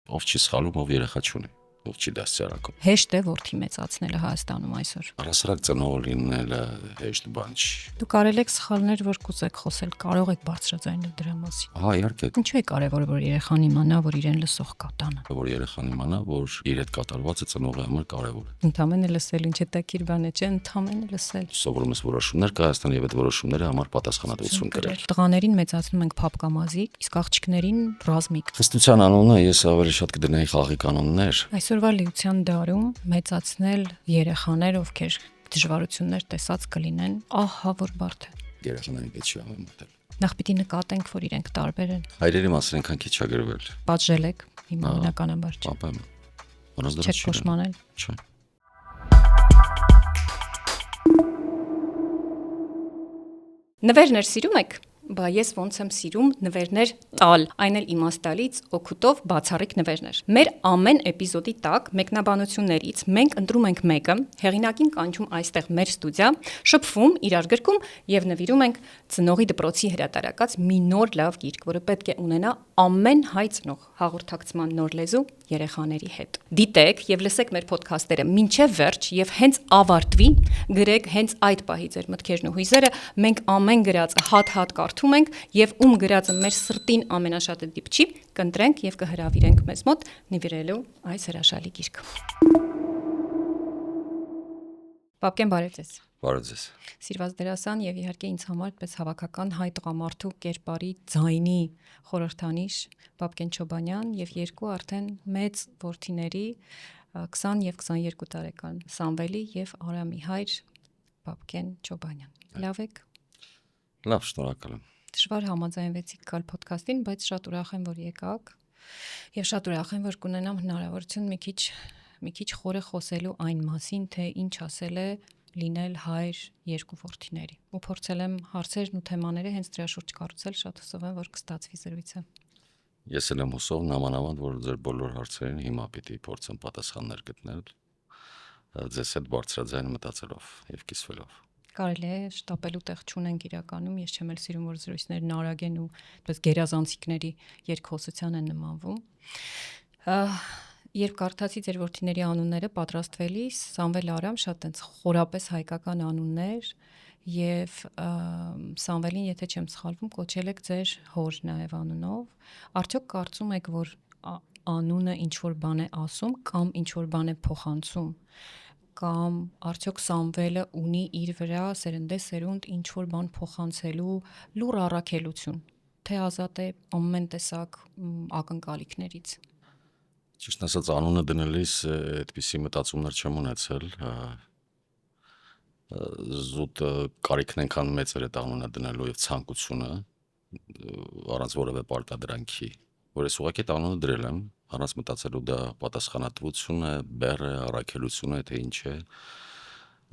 ով չի սխալում, ով երեխա չունի, ով չի դաստիարակում։ Հեշտ է որդի մեծացնելը Հայաստանում այսօր։ Առասարակ ծնող լինելը հեշտ բան չի։ Դուք արել եք սխալներ, որ կուզեք խոսել, կարող եք բարձրաձայնել դրա մասին։ Հա, իհարկե, Ինչու է կարևոր, որ երեխան իմանա, որ իրեն լսող կա տանը։ որ երեխան իմանա, որ իր հետ կատարվածը ծնողի համար կարևոր է։ Ընդամենը լսել, ինչ հետաքրքիր բան է, չէ՞, ընդամենը լսել։ Սովորում ես որոշումներ կայացնել եւ այդ որոշումները համար պատասխանատվություն կրել։ Տղաներին մեծացնում ենք փափկամազիկ, իսկ աղջիկներին ռազմիկ։ Խստության անունը ես ավելի շատ կդնեի խաղի կանոններ։ Այսօրվա լիության դարում մեծացնել երեխաներ, ովքեր դժվարություններ տեսած կլինեն, ահա որ բարդ է։ Երեխաների հետ չի համեմատել։ Նախ պիտի նկատենք, որ իրենք տարբեր են։ Հայրերի մասին այնքան քիչ է գրվել։ Պատժել եք, հիմա բնականաբար չէ։ Պապա եմ։ Որոնց դեռ Չեք փոշմանել։ Չէ։ Նվերներ սիրում եք։ Բա ես ոնց եմ սիրում նվերներ տալ, այն էլ իմաստալից, օգուտով բացառիկ նվերներ։ Մեր ամեն էպիզոդի տակ մեկնաբանություններից մենք ընտրում ենք մեկը, հեղինակին կանչում այստեղ մեր ստուդիա, շփվում, իրար գրկում եւ նվիրում ենք ծնողի դպրոցի հրատարակած մի նոր լավ գիրք, որը պետք է ունենա ամեն հայ ծնող հաղորդակցման նոր լեզու երեխաների հետ։ Դիտեք եւ լսեք մեր ոդքասթերը մինչեւ վերջ եւ հենց ավարտվի, գրեք հենց այդ պահի ձեր մտքերն ու հույզերը, մենք ամեն գրածը հատ-հատ կարդում ենք եւ ում գրածը մեր սրտին ամենաշատը դիպչի, կընտրենք եւ կհրավիրենք մեզ մոտ նվիրելու այս հրաշալի գիրքը։ Պապկեն բարև ձեզ։ Բարև ձեզ։ Սիրված դերասան եւ իհարկե ինձ համար այդպես հավաքական հայ տղամարդու կերպարի ձայնի խորհրդանիշ Պապկեն Չոբանյան եւ երկու արդեն մեծ որդիների 20 եւ 22 տարեկան Սամվելի եւ Արամի հայր Պապկեն Չոբանյան։ Լավ եք։ Լավ, շնորհակալ եմ։ Դժվար համաձայնվեցիք գալ ոդքասթին, բայց շատ ուրախ եմ, որ եկաք եւ շատ ուրախ եմ, որ կունենամ հնարավորություն մի քիչ խորը խոսելու այն մասին, թե ինչ ասել է լինել հայր երկու որդիների։ Ու փորձել եմ հարցերն ու թեմաները հենց դրա շուրջ կառուցել, շատ հուսով եմ, որ կստացվի զրույցը։ Ես էլ եմ հուսով նամանավանդ, որ ձեր բոլոր հարցերին հիմա պիտի փորձեմ պատասխաններ գտնել ձեզ հետ բարձրաձայն մտածելով եւ կիսվելով։ Կարելի է շտապելու տեղ չունենք իրականում, ես չեմ էլ սիրում, որ զրույցներն արագ են ու այդպես գերազանցիկների երկխոսության են նմանվում։ Երբ կարդացի ձեր որդիների անունները պատրաստվելիս, Սամվել Արամ շատ այնց խորապես հայկական անուններ եւ Սամվելին, եթե չեմ սխալվում, կոչել եք ձեր հոր նաեւ անունով։ Արդյոք կարծում եք, որ անունը ինչ որ բան է ասում կամ ինչ որ բան է փոխանցում, կամ արդյոք Սամվելը ունի իր վրա սերնդեսերունդ ինչ որ բան փոխանցելու լուր առաքելություն, թե ազատ է ամեն տեսակ ակնկալիքներից։ Ճիշտ ասած, անունը դնելիս այդպիսի մտածումներ չեմ ունեցել, զուտ կարիքն այնքան մեծ էր այդ անունը դնելու եւ ցանկությունը առանց որևէ պարտադրանքի, որ ես ուղղակի այդ անունը դրել եմ, առանց մտածելու դա պատասխանատվություն է, բեռ է, առաքելություն է, թե ինչ է։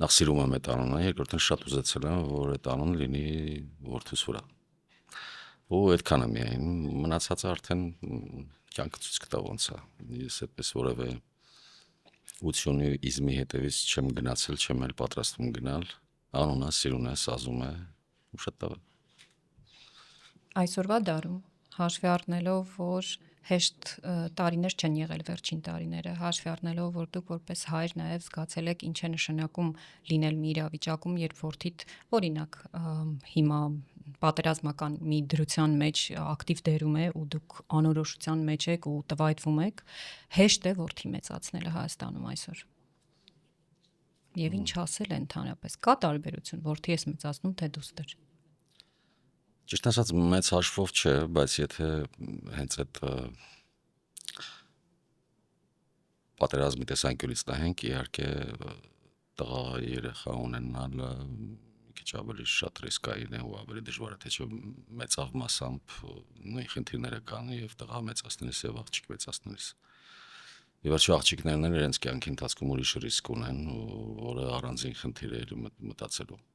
Նախ սիրում եմ այդ անունը, երկրորդն շատ ուզեցել եմ, որ այդ անունը լինի որդուս վրա։ Ու այդքանը միայն, մնացածը արդեն կյանքը ցույց կտա ոնց է։ Ես այդպես որևէ ությունի իզմի հետևից չեմ գնացել, չեմ էլ պատրաստվում գնալ։ Անունը սիրուն է, սազում է, ու շատ լավ է։ Այսօրվա դարում հաշվի առնելով, որ հեշտ տարիներ չեն եղել վերջին տարիները, հաշվի առնելով, որ դուք որպես հայր նաև զգացել եք ինչ է նշանակում լինել մի իրավիճակում, երբ որդիդ, օրինակ, հիմա պատերազմական մի դրության մեջ ակտիվ դերում է ու դուք անորոշության մեջ եք ու տվայտվում եք, հեշտ է որդի մեծացնելը Հայաստանում այսօր։ Եվ ինչ ասել է ընդհանրապես, կա տարբերություն, որդի ես մեծացնում, թե դուստր։ Ճիշտ ասած, մեծ հաշվով չէ, բայց եթե հենց այդ պատերազմի տեսանկյունից նայենք, իհարկե տղա երեխա ունենալը մի քիչ ավելի շատ ռիսկային է ու ավելի դժվար է, թե չէ մեծավ մասամբ նույն խնդիրները կան եւ տղա մեծացնելիս եւ աղջիկ մեծացնելիս։ Եվ վերջի աղջիկներն էլ իրենց կյանքի ընթացքում ուրիշ ռիսկ ունեն, որը առանձին խնդիր է մտածելու։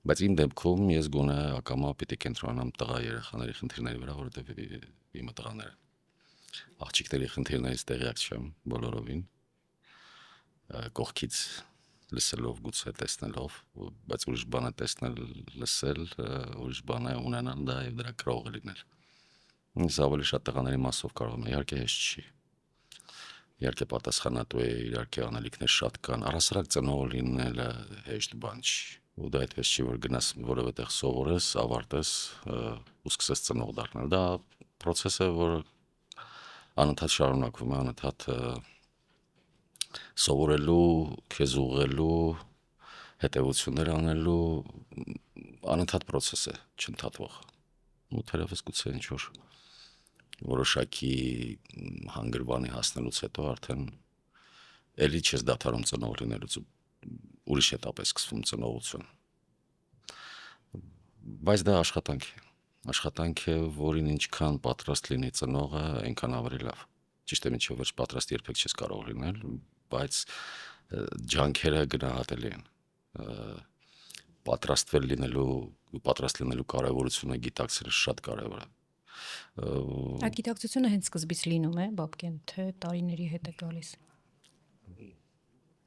Բայց իմ դեպքում ես գոնե ակամա պիտի կենտրոնանամ տղա երեխաների խնդիրների վրա, որովհետև իմը տղաներ են։ Աղջիկների խնդիրներից տեղյակ չեմ բոլորովին, կողքից լսելով գուցե տեսնելով, բայց ուրիշ բան է տեսնել, լսել, ուրիշ բան է ունենալ դա եւ դրա կրողը լինել։ Ինձ ավելի շատ տղաների մասով կարող եմ, իհարկե հեշտ չի, Իհարկե պատասխանատու է, իհարկե անելիքներ շատ կան, առհասարակ ծնող լինելը հեշտ բան չի։ Ու դա այդպես չի, որ գնաս որևէ տեղ սովորես, ավարտես ու սկսես ծնող դառնալ։ Դա process է, որը անընդհատ շարունակվում է, անընդհատ սովորելու, քեզ ուղղելու, հետևություններ անելու անընդհատ process է, չընդհատվող։ Ու թերևս գուցե ինչ որ որոշակի հանգրվանի հասնելուց հետո արդեն էլի չես դադարում ծնող լինելուց, ուրիշ էտապ է սկսվում ծնողություն։ Բայց դա աշխատանք է, որին ինչքան պատրաստ լինի ծնողը, այնքան ավելի լավ։ Ճիշտ է, մինչև վերջ պատրաստ երբեք չես կարող լինել, բայց ջանքերը գնահատելի են։ Պատրաստ լինելու կարևորությունը գիտակցելը շատ կարևոր է։ Այդ գիտակցությունը հենց սկզբից լինում է, Բաբկեն, թե տարիների հետ է գալիս։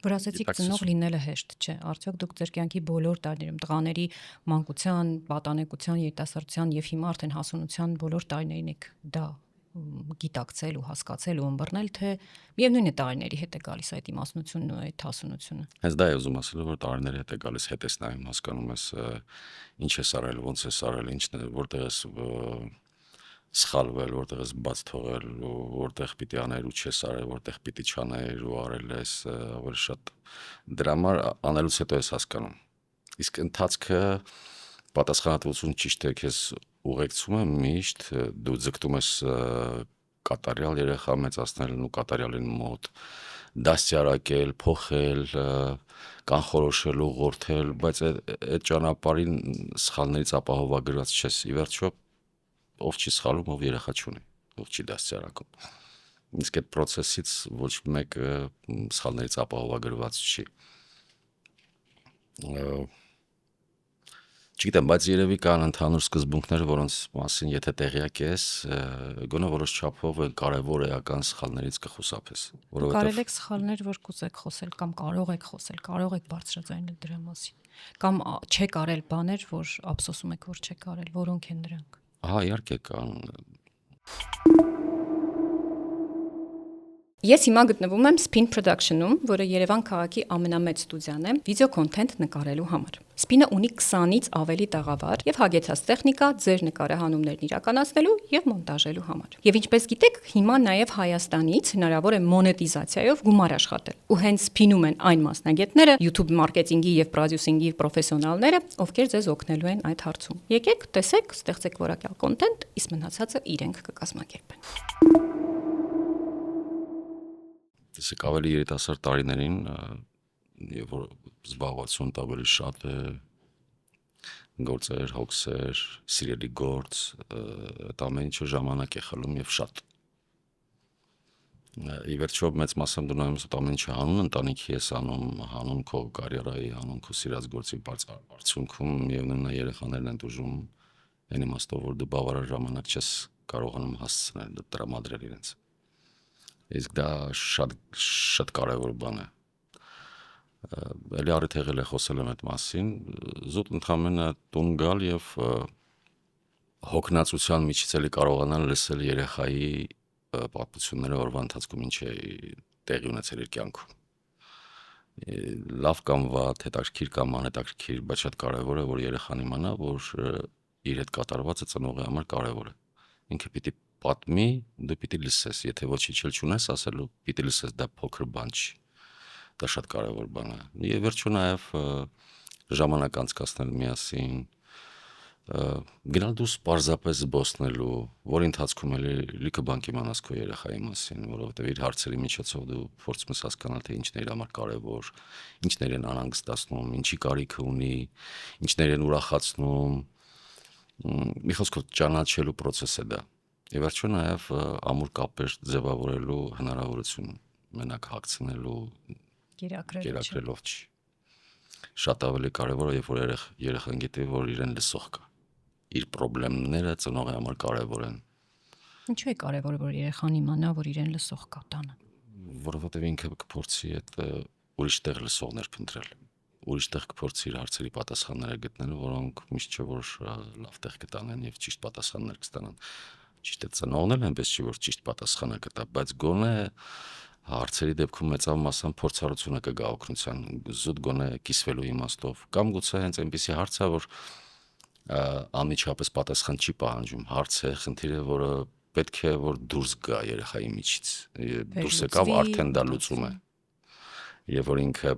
Որ ասացիք ծնող լինելը հեշտ չէ։ Արդյոք դուք ձեր կյանքի բոլոր տարիներում տղաների մանկության, պատանեկության, երիտասարդության եւ հիմա արդեն հասունության բոլոր տարիներին եք դա գիտակցել ու հասկացել ու ըմբռնել, թե միևնույն է տարիների հետ է գալիս այդ իմաստնությունն ու այդ հասունությունը։ Հենց դա է ուզում ասել, որ տարիների հետ է գալիս, հետ ես նայում, հասկանում ես ինչ ես արել, ոնց ես արել, ինչն է, որտեղ ես սխալվել, որտեղ ես բաց թողել, որտեղ պիտի աներ ու չես արել, որտեղ պիտի չաներ ու արել ես, ավելի շատ դրա համար անելուց հետո ես հասկանում։ Իսկ ընթացքը պատասխանատվություն ճիշտ է քեզ ուղեկցում է միշտ, դու ձգտում ես կատարյալ երեխա մեծացնելն ու կատարյալին մոտ դաստիարակել, փոխել, կանխորոշել, ուղղորդել, բայց այդ ճանապարհին սխալներից ապահովագրված չես։ Ի վերջո ով չի սխալում, ով երեխա չունի, ով չի դաստիարակում։ Իսկ այդ process-ից ոչ մեկը սխալներից ապահովագրված չի։ Չգիտեմ, բայց երևի կան ընդհանուր սկզբունքներ, որոնց մասին եթե տեղյակ ես, գոնե որոշ չափով կարևոր էական սխալներից կխուսափես, Կարել եք սխալներ, որ կուզեք խոսել կամ կարող եք խոսել, կարող եք բարձրաձայնել դրա մասին։ Կամ չեք արել բաներ, որ ափսոսում եք, որ չեք արել, որոնք են դրանք։ Ահա, իհարկե կան։ Ես հիմա գտնվում եմ Spin Production-ում, որը Երևան քաղաքի ամենամեծ ստուդիան է վիդեո կոնտենտ նկարելու համար։ Spin-ը ունի 20-ից ավելի տաղավար եւ հագեցած տեխնիկա ձեր նկարահանումներն իրականացնելու եւ մոնտաժելու համար։ Եվ ինչպես գիտեք, հիմա նաեւ Հայաստանից հնարավոր է մոնետիզացիայով գումար աշխատել։ Ու հենց Spin-ում են այն մասնագետները, YouTube մարքեթինգի եւ պրոդյուսինգի պրոֆեսիոնալները, ովքեր ձեզ օգնելու են այդ հարցում։ Եկեք, տեսեք, ստեղծեք որակյալ կոնտենտ, իսկ մնացածը իրենք կկազմակերպեն։ Տեսեք, ավելի երիտասարդ տարիներին, եւ որ զբաղվածություն ավելի շատ է, գործեր, հոգսեր, սիրելի գործ, այդ ամեն ինչը ժամանակ է խլում եւ շատ։ Ի վերջո մեծ մասամբ դու նայում ես այդ ամեն ինչը հանուն ընտանիքի ես անում, հանուն քո կարիերայի, հանուն քո սիրած գործի, բայց արդյունքում միևնույնն է երեխաներն են դժում այն իմաստով, որ դու բավարար ժամանակ չես կարողանում հասցնել տրամադրել իրենց։ Իսկ դա շատ կարևոր բան է։ Էլի առիթ եղել է խոսել եմ այդ մասին, զուտ ընդհանրապես տուն գալ եւ հոգնածության միջից էլի կարողանալ լսել երեխայի պատմությունները օրվա ընթացքում ինչ է տեղի ունեցել իր կյանքում։ Լավ կամ վատ, հետաքրքիր կամ անհետաքրքիր, բայց շատ կարևոր է, որ երեխան իմանա, որ իր հետ կատարվածը ծնողի համար կարևոր է։ Ինքը պիտի պատմի, դու պիտի լսես, եթե ոչինչ չունես ասելու, պիտի լսես, դա փոքր բան չի։ Դա շատ կարևոր բան է։ Եվ վերջում նաև ժամանակ անցկացնել միասին, գնալ դուրս պարզապես զբոսնելու, որի ընթացքում էլի լիքը բան կիմանաս քո երեխայի մասին, որովհետև իր հարցերի միջոցով դու փորձում ես հասկանալ, թե ինչն է իր համար կարևոր, ինչներ են անհանգստացնում, ինչի կարիքը ունի, ինչներ են ուրախացնում։ Մի խոսքով ճանաչելու process է դա։ Եվ վերջում նաև ամուր կապեր ձևավորելու հնարավորություն մենակ հագցնելու կերակրելով չի։ Շատ ավելի կարևոր է, երբ որ երեխան գիտի, որ իրեն լսող կա։ Իր խնդիրները ծնողի համար կարևոր են։ Ինչու է կարևոր, որ երեխան իմանա, որ իրեն լսող կա տանը։ Որովհետև ինքը կփորձի այդ ուրիշ տեղ լսողներ փնտրել, ուրիշ տեղ կփորձի իր հարցերի պատասխանները գտնել, որոնք միշտ չէ որ լավ տեղ կտանեն եւ ճիշտ պատասխաններ կստանան։ Ճիշտ է, ծնողն էլ այնպես չի որ ճիշտ պատասխանը կտա, բայց գոնե Հարցերի դեպքում մեծավ մասամբ փորձառությունը կգա օգնության, զուտ գոնե կիսվելու իմաստով, կամ գուցե հենց այնպիսի հարց է, որ անմիջապես պատասխան չի պահանջում, հարց է, խնդիր է, որը պետք է որ դուրս գա երեխայի միջից, դուրս եկավ, արդեն դա լուծում է, եւ որ ինքը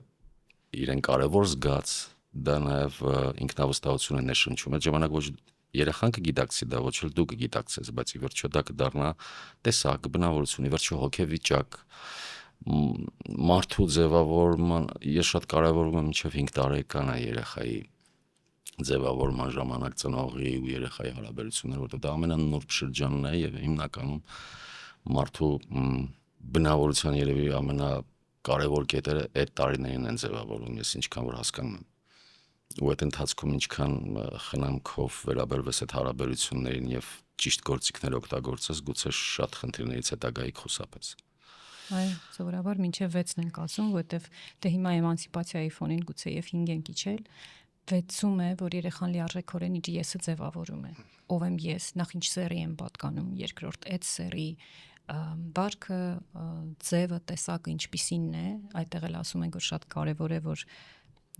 իրեն կարևոր զգաց, դա նաեւ ինքնավստահություն է ներշնչում, այդ ժամանակ ոչ երեխան կգիտակցի դա, ոչ էլ դու կգիտակցես, բայց ի վերջո դա կդառնա տեսակ, բնավորություն, ի վերջո հոգեվիճակ, մարդու ձևավորման, ես շատ կարևորում եմ մինչև 5 տարեկան է երեխայի ձևավորման ժամանակ ծնողի ու երեխայի հարաբերությունները, որտեղ դա ամենանուրբ շրջանն է եւ հիմնականում մարդու բնավորության երևի ամենակարևոր կետերը այդ տարիներին են ձևավորվում, ես ինչքան որ հասկանում եմ։ Ու այդ ընթացքում ինչքան խնամքով վերաբերվես այդ հարաբերություններին եւ ճիշտ գործիքներ օգտագործես, գուցե շատ խնդիրներից հետագայի կխուսափես։ Այո, սովորաբար մինչև 6-ն ենք ասում, որովհետև դե հիմա էմանցիպացիայի фоնին գուցե եւ 5 ենք իջել, 6-ում է, որ երեխան լիարժեքորեն իր եսը ձևավորում է։ Ով եմ ես, նախ ինչ սերի եմ պատկանում, երկրորդ այդ սերի վարքը, ձևը, տեսակը ինչպիսինն է, այդտեղ էլ ասում ենք, որ շատ կարեւոր է, որ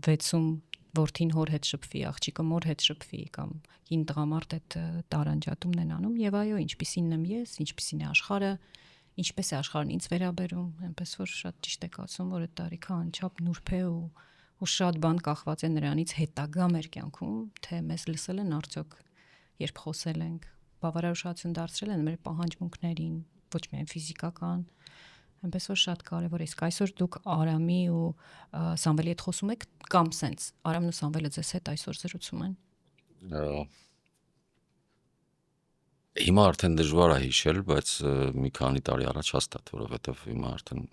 6-ում որդին հոր հետ շփվի, աղջիկը մոր հետ շփվի կամ հին տղամարդ այդ տարանջատումն են անում եւ այո, ինչպիսինն եմ ես, ինչպիսին է աշխարհը, ինչպես է աշխարհն ինձ վերաբերում, այնպես որ շատ ճիշտ եք ասում, որ այդ տարիքը անչափ նուրբ է ու շատ բան կախված է նրանից հետագա մեր կյանքում, թե մեզ լսել են արդյոք, երբ խոսել ենք, բավարար ուշադրություն դարձրել են մեր պահանջմունքներին, ոչ միայն ֆիզիկական, այնպես որ շատ կարևոր է։ Իսկ այսօր դուք Արամի ու Սամվելի հետ խոսում եք կամ սենց Արամն ու Սամվելը ձեզ հետ այսօր զրուցում են։ Հիմա արդեն դժվար է հիշել, բայց մի քանի տարի առաջ հաստատ, որովհետև հիմա արդեն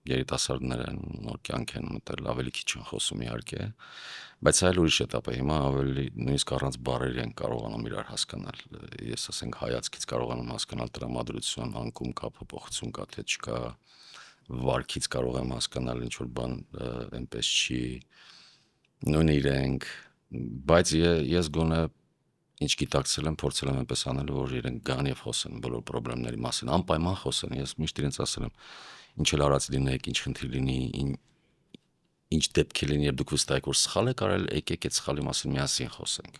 երիտասարդներ են, նոր կյանք են մտել, ավելի քիչ են խոսում իհարկե, բայց այլ ուրիշ էտապ է, հիմա ավելի նույնիսկ առանց բառերի են կարողանում իրար հասկանալ, ես ասենք հայացքից կարողանում հասկանալ տրամադրություն, անկում կա, փոփոխություն կա, թե չկա, վարքից կարող եմ հասկանալ ինչ որ բան այնպես չի, նույն իրենք, բայց ես գոնե ինչ գիտակցել եմ, փորձել եմ այնպես անել, որ իրենք գան եւ խոսեն բոլոր խնդիրների մասին, անպայման խոսեն, ես միշտ իրենց ասել եմ, ինչ էլ արած լինեք, ինչ խնդիր լինի, ինչ դեպք լինի, երբ դուք վստահ եք, որ սխալ եք արել, եկեք այդ սխալի մասին միասին խոսենք։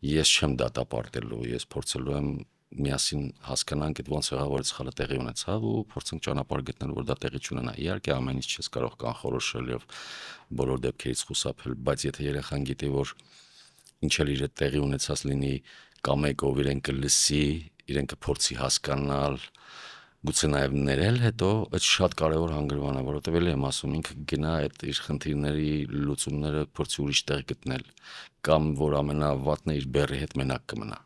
Ես չեմ դատապարտելու, ես փորձելու եմ միասին հասկանանք այդ ոնց եղավ, որ սխալը տեղի ունեցավ ու փորձենք ճանապարհ գտնել, որ դա տեղի չունենա։ Իհարկե ամեն ինչ չես կարող կանխորոշել եւ բոլոր դեպքերից խուսափել, բայց եթե երեխան գիտի, որ ինչ էլ իր տեղի ունեցած լինի, կամ եկով իրեն կլսի, իրեն կփորձի հասկանալ, գուցե նաև ներել հետո, այդ շատ կարևոր հանգրվան է, որովհետև էլի եմ ասում, ինքը գնա այդ իր խնդիրների լուծումները փորձի ուրիշ տեղ գտնել, կամ որ ամենավատն է իր բեռի հետ մենակ կմնա։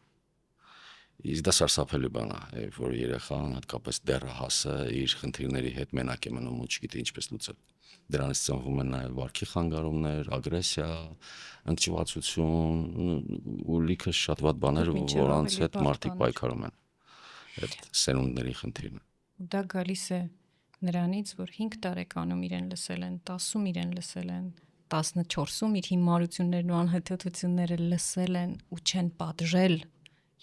Իսկ դա սարսափելի բան է, որ երեխան, հատկապես դեռահասը, իր խնդիրների հետ մենակ է մնում ու չգիտի ինչպես լուծել։ Դրանից ծնվում են նաև վարքի խանգարումներ, ագրեսիա, ընկճվածություն ու լիքը շատ վատ բաներ, որոնց հետ մարդիկ պայքարում են։ Այդ սերունդների խնդիրն է։ Դա գալիս է նրանից, որ 5 տարեկանում իրեն լսել են, 10-ում իրեն լսել են, 14-ում իր հիմարություններն ու անհետացությունները լսել են ու չեն պատժել,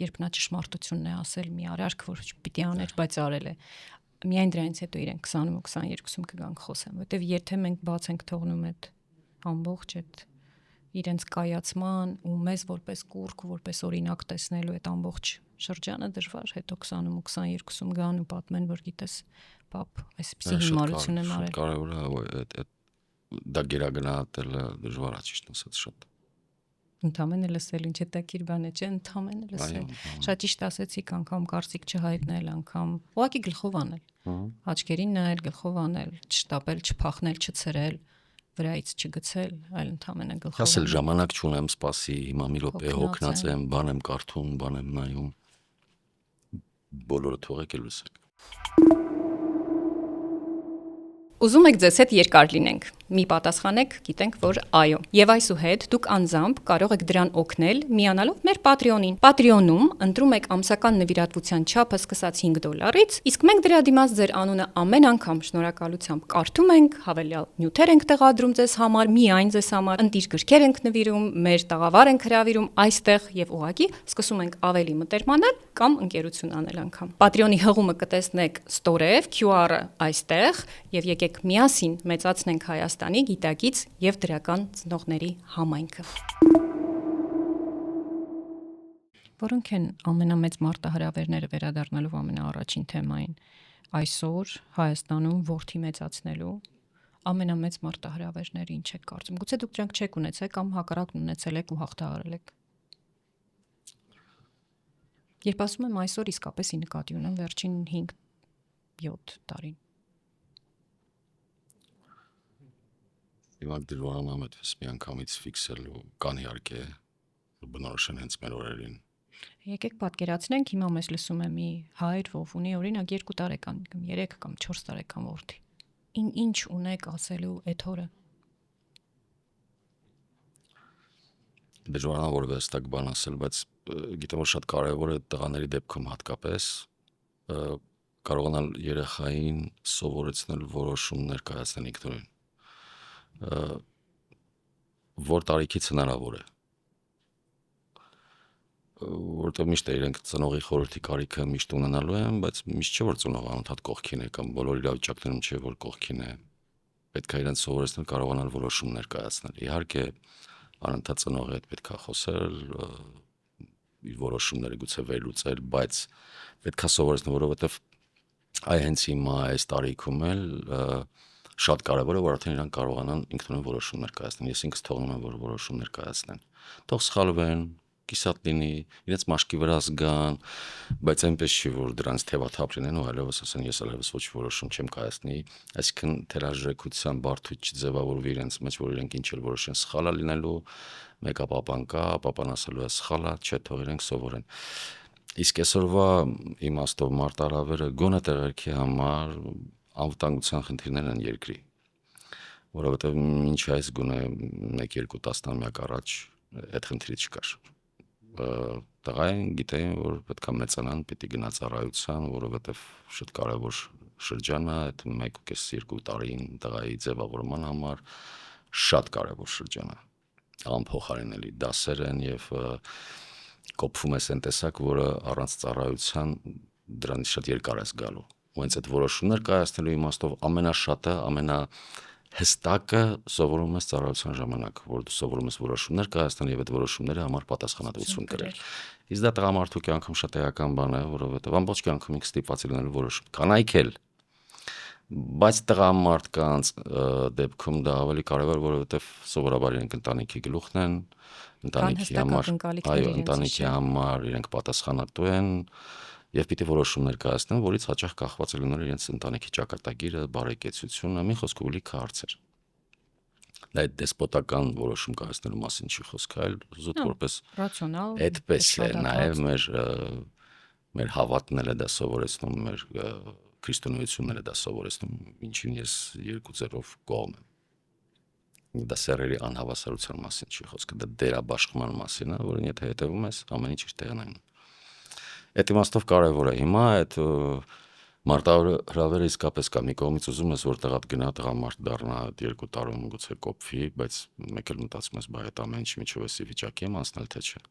երբ նա ճշմարտությունն է ասել մի արարք, որ պիտի աներ, բայց արել է։ Միայն դրանից հետո իրեն 20-ում ու 22-ում կգանք խոսեն, որտեվ եթե մենք բաց ենք թողնում այդ ամբողջ այդ իրենց կայացման ու մեզ որպես կուրք ու որպես օրինակ տեսնելու այդ ամբողջ շրջանը դժվար, հետո 20-ում ու 22-ում գան ու պատմեն, որ գիտես, պապ, այսպեսի հիմարություն եմ արել։ Կարևոր է դա գերագնահատելը դժվար է, ճիշտ ասած, շատ։ Ընդամենը լսել, ինչ հետաքրքիր բան է, չէ՞, ընդամենը լսել։ Շատ ճիշտ ասեցիք, անգամ կարծիք չհայտնել, անգամ ուղղակի գլխով անել։ Աչքերին նայել, գլխով անել, չշտապել, չփախնել, չցրել, վրայից չգցել, այլ ընդամենը գլխով։ Ասել ժամանակ չունեմ, սպասի, հիմա մի րոպե հոգնած եմ, բան եմ կարդում, բան եմ նայում։ Բոլորը թողեք ու լսեք։ Ուզում եք ձեզ հետ երկար լինենք։ Մի պատասխանեք, գիտենք, որ այո։ Եվ այսուհետ դուք անձամբ կարող եք դրան օգնել միանալով մեր Patreon-ին։ Patreon-ում ընտրում եք ամսական նվիրատվության չափը սկսած $5-ից, իսկ մենք դրա դիմաց ձեր անունը ամեն անգամ շնորհակալությամբ կարդում ենք, հավելյալ նյութեր ենք տեղադրում ձեզ համար, միայն ձեզ համար, ընտիր գրքեր ենք նվիրում, մեր տաղավար ենք հրավիրում այստեղ եւ ուղղակի սկսում ենք ավելի մտերմանալ կամ ընկերություն անել անգամ։ Patreon-ի հղումը կտեսնեք ստորև, QR-ը այստեղ եւ եկեք միասին մեծացնենք Հայաստանի գիտակից եւ դրական ծնողների համայնքը։ Որոնք են ամենամեծ մարտահրավերները վերադառնալու ամենաառաջին թեմային այսօր Հայաստանում որդի մեծացնելու ամենամեծ մարտահրավերները ինչ եք կարծում։ Գուցե դուք դրանք չեք ունեցել կամ հակառակն ունեցել եք ու հաղթահարել եք։ Երբ ասում եմ այսօր, իսկապես ի նկատի ունեմ վերջին 5-7 տարին։ Իմանք դրվանամ այդպես միանգամից ֆիքսելու կան իհարկե բնորոշ են հենց մեր օրերին։ Եկեք պատկերացնենք, հիմա մեզ լսում է մի հայր, ով ունի օրինակ 2 տարեկան, 3 կամ 4 տարեկան որդի։ Ինչ ունեք ասելու այդ օրը։ Դժվար է որևէ հստակ բան ասել, բայց գիտեմ, որ շատ կարևոր է տղաների դեպքում հատկապես կարողանալ երեխային սովորեցնել որոշումներ կայացնել ինքնուրույն։ Որ տարիքից հնարավոր է։ Որտեղ միշտ է իրենք ծնողի խորհրդի կարիքը միշտ ունենալու են, բայց միշտ չէ որ ծնողը անընդհատ կողքին է կամ բոլոր իրավիճակներում չէ որ կողքին է։ Պետք է իրենց սովորեցնել կարողանալ որոշումներ կայացնել։ Իհարկե անընդհատ ծնողի հետ պետք է խոսել, իր որոշումները գուցե վերլուծել, բայց պետք է սովորեցնել, որովհետև այ հենց հիմա այս տարիքում էլ շատ կարևոր է, որ արդեն իրանք կարողանան ինքնուրույն որոշումներ կայացնել։ Ես ինքս թողնում եմ, որ որոշումներ կայացնեն։ Թող սխալվեն, կիսատ լինի, իրենց մաշկի վրա զգան, բայց այնպես չի, որ դրանց թևաթափ լինեն ու այլևս ասեն ես այլևս ոչ որոշում չեմ կայացնի, այսինքն թերաժրեկության բարդույթ չձևավորվի իրենց մեջ, որ իրենք ինչ էլ որոշեն սխալ է լինելու, մեկը papan կա, papan ասելու է սխալ է, չէ, թող իրենք սովորեն։ Իսկ այսօրվա իմաստով մարտահրավերը գոնե տեղերքի համար անվտանգության խնդիրներ են երկրի, որովհետև մինչ այս գոնե 1-2 տասնամյակ առաջ այդ խնդիրը չկար։ Տղային գիտեին, որ պետք է մեծանան, պիտի գնա ծառայության, որովհետև շատ կարևոր շրջան է, այդ 1.5-2 տարին տղայի ձևավորման համար շատ կարևոր շրջան է։ Անփոխարինելի դասեր են եւ կոփվում է այն տեսակ, որը առանց ծառայության դրանից շատ երկար է գալու։ Ու հենց այդ որոշումներ կայացնելու իմաստով ամենաշատը, ամենահստակը սովորում ես ծառայության ժամանակ, որ դու սովորում ես որոշումներ կայացնել եւ այդ որոշումների համար պատասխանատվություն կրել։ Իսկ դա տղամարդու կյանքում շատ էական բան է, որովհետեւ ամբողջ կյանքում ինքը ստիպված է լինելու որոշում։ Կանայք էլ, բայց տղամարդկանց դեպքում դա ավելի կարևոր, որովհետեւ սովորաբար իրենք ընտանիքի գլուխն են, ընտանիքի համար, այո, ընտանիքի համար իրենք պատասխանատու են եւ պիտի որոշումներ կայացնեն, որից հաճախ կախված է լինել իրենց ընտանիքի ճակատագիրը, բարեկեցությունը, մի խոսքով լիքը հարցեր։ Դա այդ դեսպոտական որոշում կայացնելու մասին չի խոսքը, այլ զուտ որպես ռացիոնալ, այդպես է, նաեւ մեր հավատն է դա սովորեցնում, մեր քրիստոնեությունն է դա սովորեցնում, ինչին ես 2-0-ով կողմ եմ։ Դա սերերի անհավասարության մասին չի խոսքը, դա դերաբաշխման մասին է, որին եթե հետևում ես, ամեն ինչ իր տեղն է։ Այդ իմաստով կարևոր է հիմա այդ մարտահրավերը իսկապես կա, մի կողմից ուզում ես որ տեղատ գնա տղամարդ դառնա 2 տարում գուցե կոփվի, բայց մեկ էլ մտածում ես, բայ այդ ամեն ինչ միջով էսի վիճակի եմ անցնել թե չէ։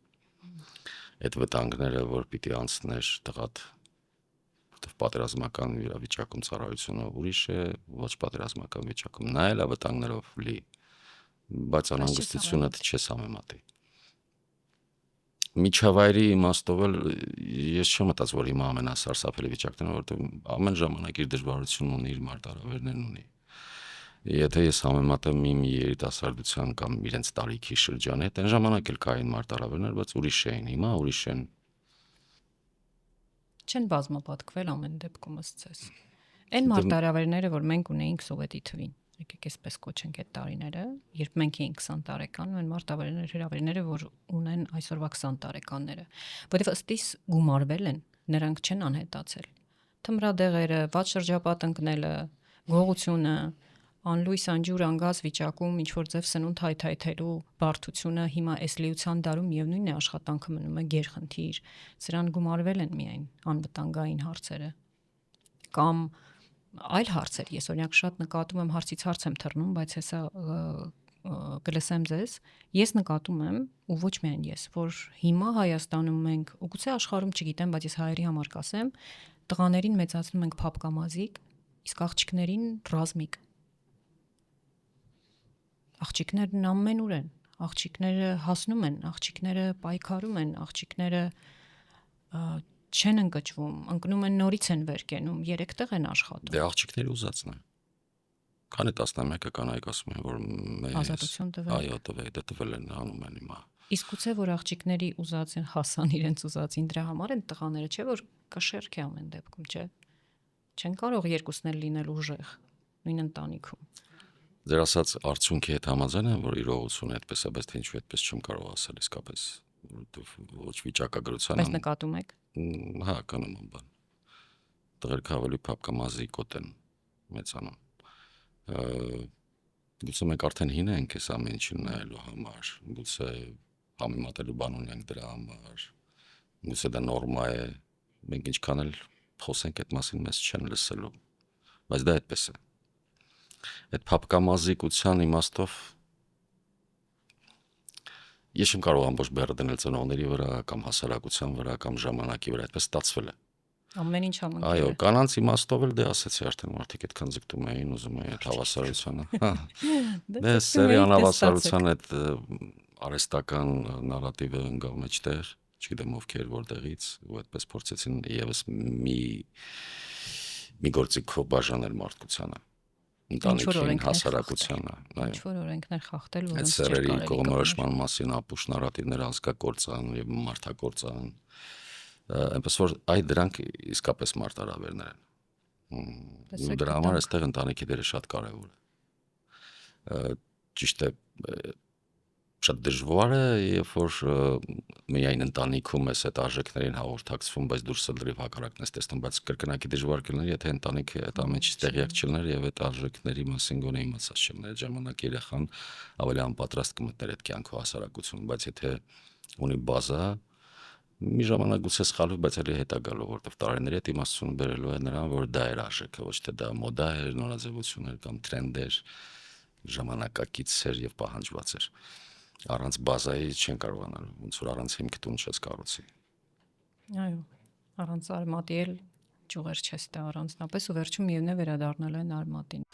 Այդ վտանգները, որ պիտի անցներ տղատ, որտեվ պատերազմական իրավիճակում ծառայությունը ուրիշ է, ոչ պատերազմական վիճակում նա էլ է վտանգներով լի, բայց անհանգստությունը չես համեմատի։ Միջավայրի իմաստով էլ ես չեմ մտածում, որ հիմա ամենասարսափելի վիճակն է, որովհետև ամեն ժամանակ իր դժվարությունն ունի, իր մարտահրավերներն ունի։ Եթե ես համեմատեմ իմ երիտասարդության կամ իրենց տարիքի շրջանի հետ, այն ժամանակ էլ կային մարտահրավերներ, բայց ուրիշ էին, հիմա ուրիշ են։ Չեն բազմապատկվել ամեն դեպքում ըստ այն մարտահրավերները, որ մենք ունեինք Սովետի թվին, եկեք այսպես կոչենք այդ տարիները, երբ մենք էինք 20 տարեկան, այն մարտահրավերները, որ ունեն այսօրվա 20 տարեկանները, որովհետև ըստիս գումարվել են, նրանք չեն անհետացել։ Թմրադեղերը, վատ շրջապատ ընկնելը, գողությունը, անլույս անջուր անգազ վիճակում ինչ որ ձև սնունդ հայթայթելու բարդությունը հիմա այս լիության դարում միևնույնն է աշխատանքը մնում է գերխնդիր, սրան գումարվել են միայն անվտանգային հարցերը կամ այլ հարցեր, ես օրինակ շատ նկատում եմ հարցից հարց եմ թռնում, բայց հեսա կլսեմ ձեզ, ես նկատում եմ ու ոչ միայն ես, որ հիմա Հայաստանում մենք ու գուցե աշխարհում չգիտեմ, բայց ես հայերի համար կասեմ, տղաներին մեծացնում ենք փափկամազիկ, իսկ աղջիկներին ռազմիկ։ Աղջիկներն ամենուր են, աղջիկները հասնում են, աղջիկները պայքարում են, աղջիկները չեն ընկճվում, ընկնում են նորից են վեր կենում, 3 տեղ են աշխատում։ Դե աղջիկների ուզածն է։ Քանի 11 կանայք ասում են, որ մեզ Ազատություն տվել։ այո, տվել են, անում են հիմա։ Իսկ գուցե որ աղջիկների ուզած են հասան իրենց ուզածին, դրա համար են տղաները, չէ՞ որ կշերք է ամեն դեպքում, չէ։ Չեն կարող երկուսն էլ լինել ուժեղ նույն ընտանիքում։ Ձեր ասած արդյունքի հետ համաձայն եմ, որ իրողությունը այդպես է, բայց թե ինչու այդպես չեմ կարող ասել իսկապես, որովհետև ոչ վիճակագրության Բայց նկատում եք։ հա, կանոն բան։ Տղերքը ավելի փափկամազիկոտ են մեծանում։ Գուցե մենք արդեն հին ենք այս ամեն ինչին նայելու համար, գուցե համեմատելու բան ունենք դրա համար, գուցե դա նորմա է, մենք ինչքան էլ խոսենք այդ մասին մեզ չեն լսելու, բայց դա այդպես է։ Այդ փափկամազիկության իմաստով ես չեմ կարող ամբողջ բեռը դնել ծնողների վրա կամ հասարակության վրա կամ ժամանակի վրա, այդպես ստացվել է։ Ամեն ինչ համընկել Այո, է։ կանանց իմաստով էլ դե ասեցի արդեն մարդիկ այդքան ձգտում էին, ուզում էին այդ հավասարությանը։ Հա։ Դե սերի անհավասարության այդ արհեստական նարատիվը ընկավ մեջտեղ, չգիտեմ ովքեր որտեղից, ու այդպես փորձեցին եւս մի գործիքով բաժանել մարդկությանը, ընտանիքին, հասարակությանը, այո։ Ինչ որ օրենքներ խախտել, Այդ որոնց սերերի կողմնորոշման մասին ապուշ նարատիվները ազգակործան եւ մարդակործան, այնպես որ այդ դրանք իսկապես մարտահրավերներ են։ Ու դրա համար այստեղ ընտանիքի դերը շատ կարևոր է։ Ճիշտ է, շատ դժվար է, երբ որ միայն ընտանիքում ես այդ արժեքներին հաղորդակցվում, բայց դուրս լրիվ հակառակն ես տեսնում, բայց կրկնակի դժվար կլիներ, եթե ընտանիքը այդ ամեն ինչից տեղյակ չլիներ եւ այդ արժեքների մասին գոնե իմացած չլիներ, այդ ժամանակ երեխան ավելի անպատրաստ կմտներ այդ կյանքով հասարակություն, բայց եթե ունի բազա, մի ժամանակ գուցե սխալվի, բայց էլի հետա գալու, որովհետև տարիների հետ իմաստությունը բերելու է նրան, որ դա էր արժեքը, ոչ թե դա մոդա էր, նորաձևություն էր կամ թրենդ էր, ժամանակակից էր եւ պահանջված էր։ Առանց բազայի չեն կարողանալ, ոնց որ առանց հիմք տուն չես կառուցի։ Այո, առանց արմատի էլ ճյուղեր չես տա առանձնապես ու վերջում միևնույն է վերադառնալ են արմատին։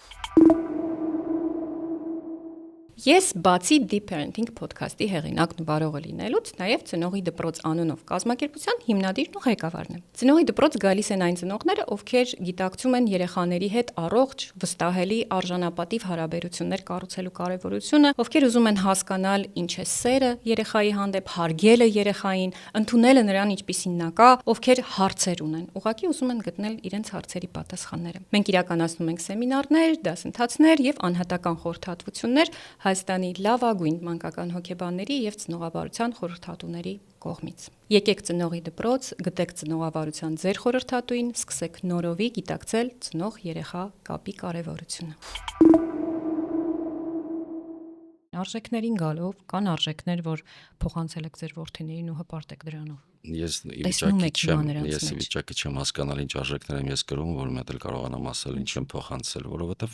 Ես բացի Deep Parenting podcast-ի հեղինակն ու վարողը լինելուց, նաև ծնողի դպրոց անունով կազմակերպության հիմնադիրն ու ղեկավարն եմ։ Ծնողի դպրոց գալիս են այն ծնողները, ովքեր գիտակցում են երեխաների հետ առողջ, վստահելի, արժանապատիվ հարաբերություններ կառուցելու կարևորությունը, ովքեր ուզում են հասկանալ ինչ է սերը երեխայի հանդեպ, հարգելը երեխային, ընդունելը նրան ինչպիսին նա կա, ովքեր հարցեր ունեն, ուղղակի ուզում են գտնել իրենց հարցերի պատասխանները։ Մենք իրականացնում ենք սեմինարներ, դասընթացներ եւ անհատական խորհրդատվություններ Հայաստանի լավագույն մանկական հոգեբանների եւ ծնողավարության խորհրդատուների կողմից։ Եկեք ծնողի դպրոց, գտեք ծնողավարության ձեր խորհրդատուին, սկսեք նորովի գիտակցել ծնող-երեխա կապի կարևորությունը։ Արժեքներին գալով կան արժեքներ, որ փոխանցել եք ձեր որդիներին ու հպարտ եք դրանով։ Ես Տեսնում եք հիմա նրանց մեջ։ վիճակի չեմ հասկանալ ինչ արժեքներ եմ ես կրում, որ մետ էլ կարողանամ ասել ինչ եմ փոխանցել, որովհետև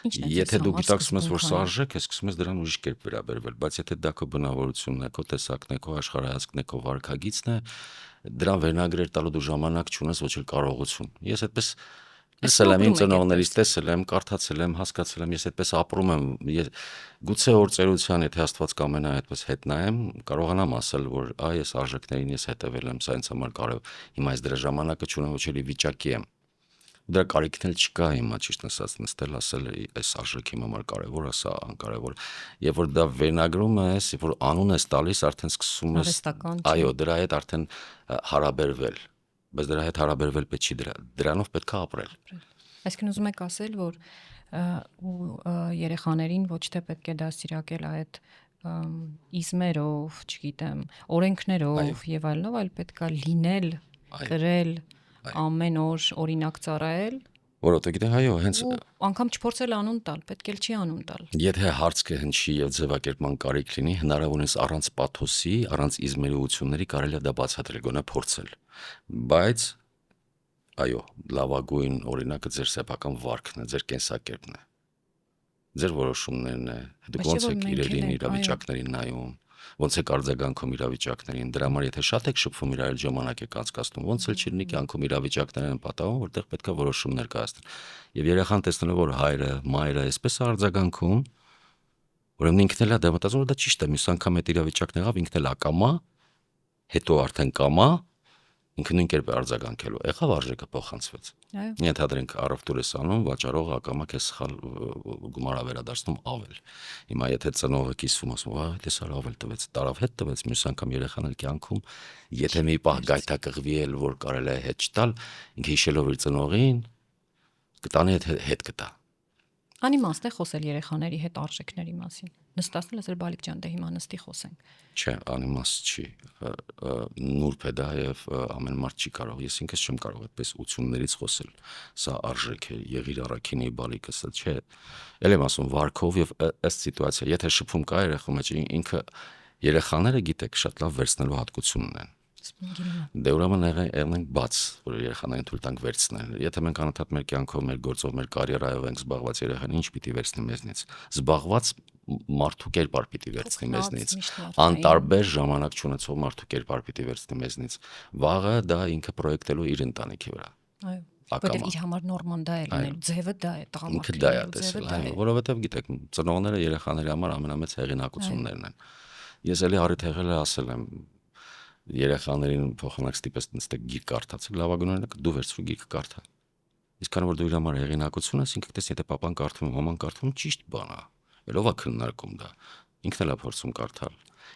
Ինչն է ձեզ եթե դու համար գիտակցում ես, որ սա սկզբունքային։ արժեք է, սկսում ես դրան ուրիշ կերպ վերաբերվել, բայց եթե դա քո բնավորությունն է, քո տեսակն է, քո աշխարհայացքն է, քո վարքագիծն է, դրան վերնագրեր տալու դու ժամանակ չունես, ոչ էլ կարողություն։ Ես այդպես լսել եմ իմ ծնողներից, տեսել եմ, կարդացել եմ, հասկացել եմ, ես այդպես ապրում եմ, գուցե օր ծերության, եթե Աստված կամենա այդպես հետ նայեմ, կարողանամ ասել, որ այս արժեքներին ես հետևել եմ, սա ինձ համար կարևոր։ Հիմա ես դրա ժամանակը չունեմ, ոչ էլի վիճակի եմ։ Դրա կարիքն էլ չկա հիմա ճիշտ ասած նստել ասել այս արժեքի համար կարևոր է, սա անկարևոր։ Երբ որ դա վերնագրում ես, երբ որ անուն ես տալիս, արդեն սկսում ես, այո, դրա հետ արդեն հարաբերվել, բայց դրա հետ հարաբերվել պետք չի դրանով պետք է ապրել։ Այսինքն ուզում եք ասել, որ երեխաներին ոչ թե պետք է դաստիարակել այդ իզմերով, չգիտեմ, օրենքներով եւ այլնով, այլ պետք է լինել, կրել, ամեն օր օրինակ ծառայել որովհետեւ գիտե այո, հենց ու անգամ չփորձել անուն տալ, պետք էլ չի անուն տալ։ եթե հարց կհնչի եւ ձևակերպման կարիք լինի, հնարավորինս առանց պաթոսի, առանց իզմերությունների կարելի է դա բացատրել, գոնե փորձել։ Բայց այո, լավագույն օրինակը ձեր սեփական վարքն է, ձեր կենսակերպն է։ Ձեր որոշումներն է, դուք ոնց եք իրերին, իրավիճակներին նայում, ոնց եք արձագանքում իրավիճակներին, դրա համար եթե շատ եք շփվում իրար ժամանակ եք անցկացնում, ոնց էլ չլինի կյանքում իրավիճակներ են պատահում, որտեղ պետք է որոշումներ կայացնել։ Եվ երեխան տեսնելով որ հայրը, մայրը այսպես է արձագանքում, ուրեմն ինքն էլ է դա մտածում, որ դա ճիշտ է, մյուս անգամ այդ իրավիճակն եղավ, ինքն էլ ակամա, հետո արդեն կամա, ինքը նույն կերպ է արձագանքելու, եղավ արժեքը փոխանցվեց։ Այո։ Ենթադրենք առևտուր ես անում, վաճառողը ակամա քեզ սխալ գումար է վերադարձնում ավել։ Հիմա եթե ծնողը կիսվում ասում, «Ահա տեսար ավել տվեց, տարավ հետ տվեց», մյուս անգամ երեխան էլ կյանքում, եթե մի պահ գայթակղվի էլ, որ կարել է հետ չտալ, ինքը հիշելով իր ծնողին, կտանի հետ կտա։ Անիմաստ է խոսել երեխաների հետ արժեքների մասին։ Նստածնել ես Բալիկ ջան, դե հիմա նստի խոսենք։ Չէ, անիմաստ չի։ Նուրբ է դա եւ ամեն մարդ չի կարող։ Ես ինքս չեմ կարող այդպես 80-ներից խոսել։ Սա արժեք է, եղիր առաքինի բալիկը, սա չէ։ Էլ եմ ասում վարքով եւ ըստ սիտուացիա, եթե շփում կա երեխու մեջ, ինքը երեխաները գիտեք շատ լավ վերցնելու հատկություն ունեն։ Դե ուրեմն եղնենք բաց, որ երեխաներին թույլ տանք վերցնել։ Եթե մենք անընդհատ մեր կյանքով, մեր գործով, մեր կարիերայով ենք զբաղված, երեխան ինչ պիտի վերցնի մեզնից։ Զբաղված մարդու կերպար պիտի վերցնի մեզնից։ Անտարբեր ժամանակ չունեցող մարդու կերպար պիտի վերցնի մեզնից։ Վաղը դա ինքը պրոյեկտելու իր ընտանիքի վրա։ Այո։ Որտեղ իր համար նորմալ դա է լինել, ձևը դա է, ինքը դա է տեսել, այո, որովհետև գիտեք, ծնողները երեխաների համար ամենամեծ հեղինակություններն են։ Ես էլի առիթ եղել եմ ասել եմ երեխաներին փոխանակ ստիպես նստեք գիրք կարդացեք, լավագույն օրինակը դու վերցրու գիրք կարդա։ Իսկ քանի որ դու իր համար հեղինակություն ես, ինքը տես եթե papan կարդում, մաման կարդում, ճիշտ բան է։ Ելով է քննարկում դա։ Ինքն էլ է փորձում կարդալ։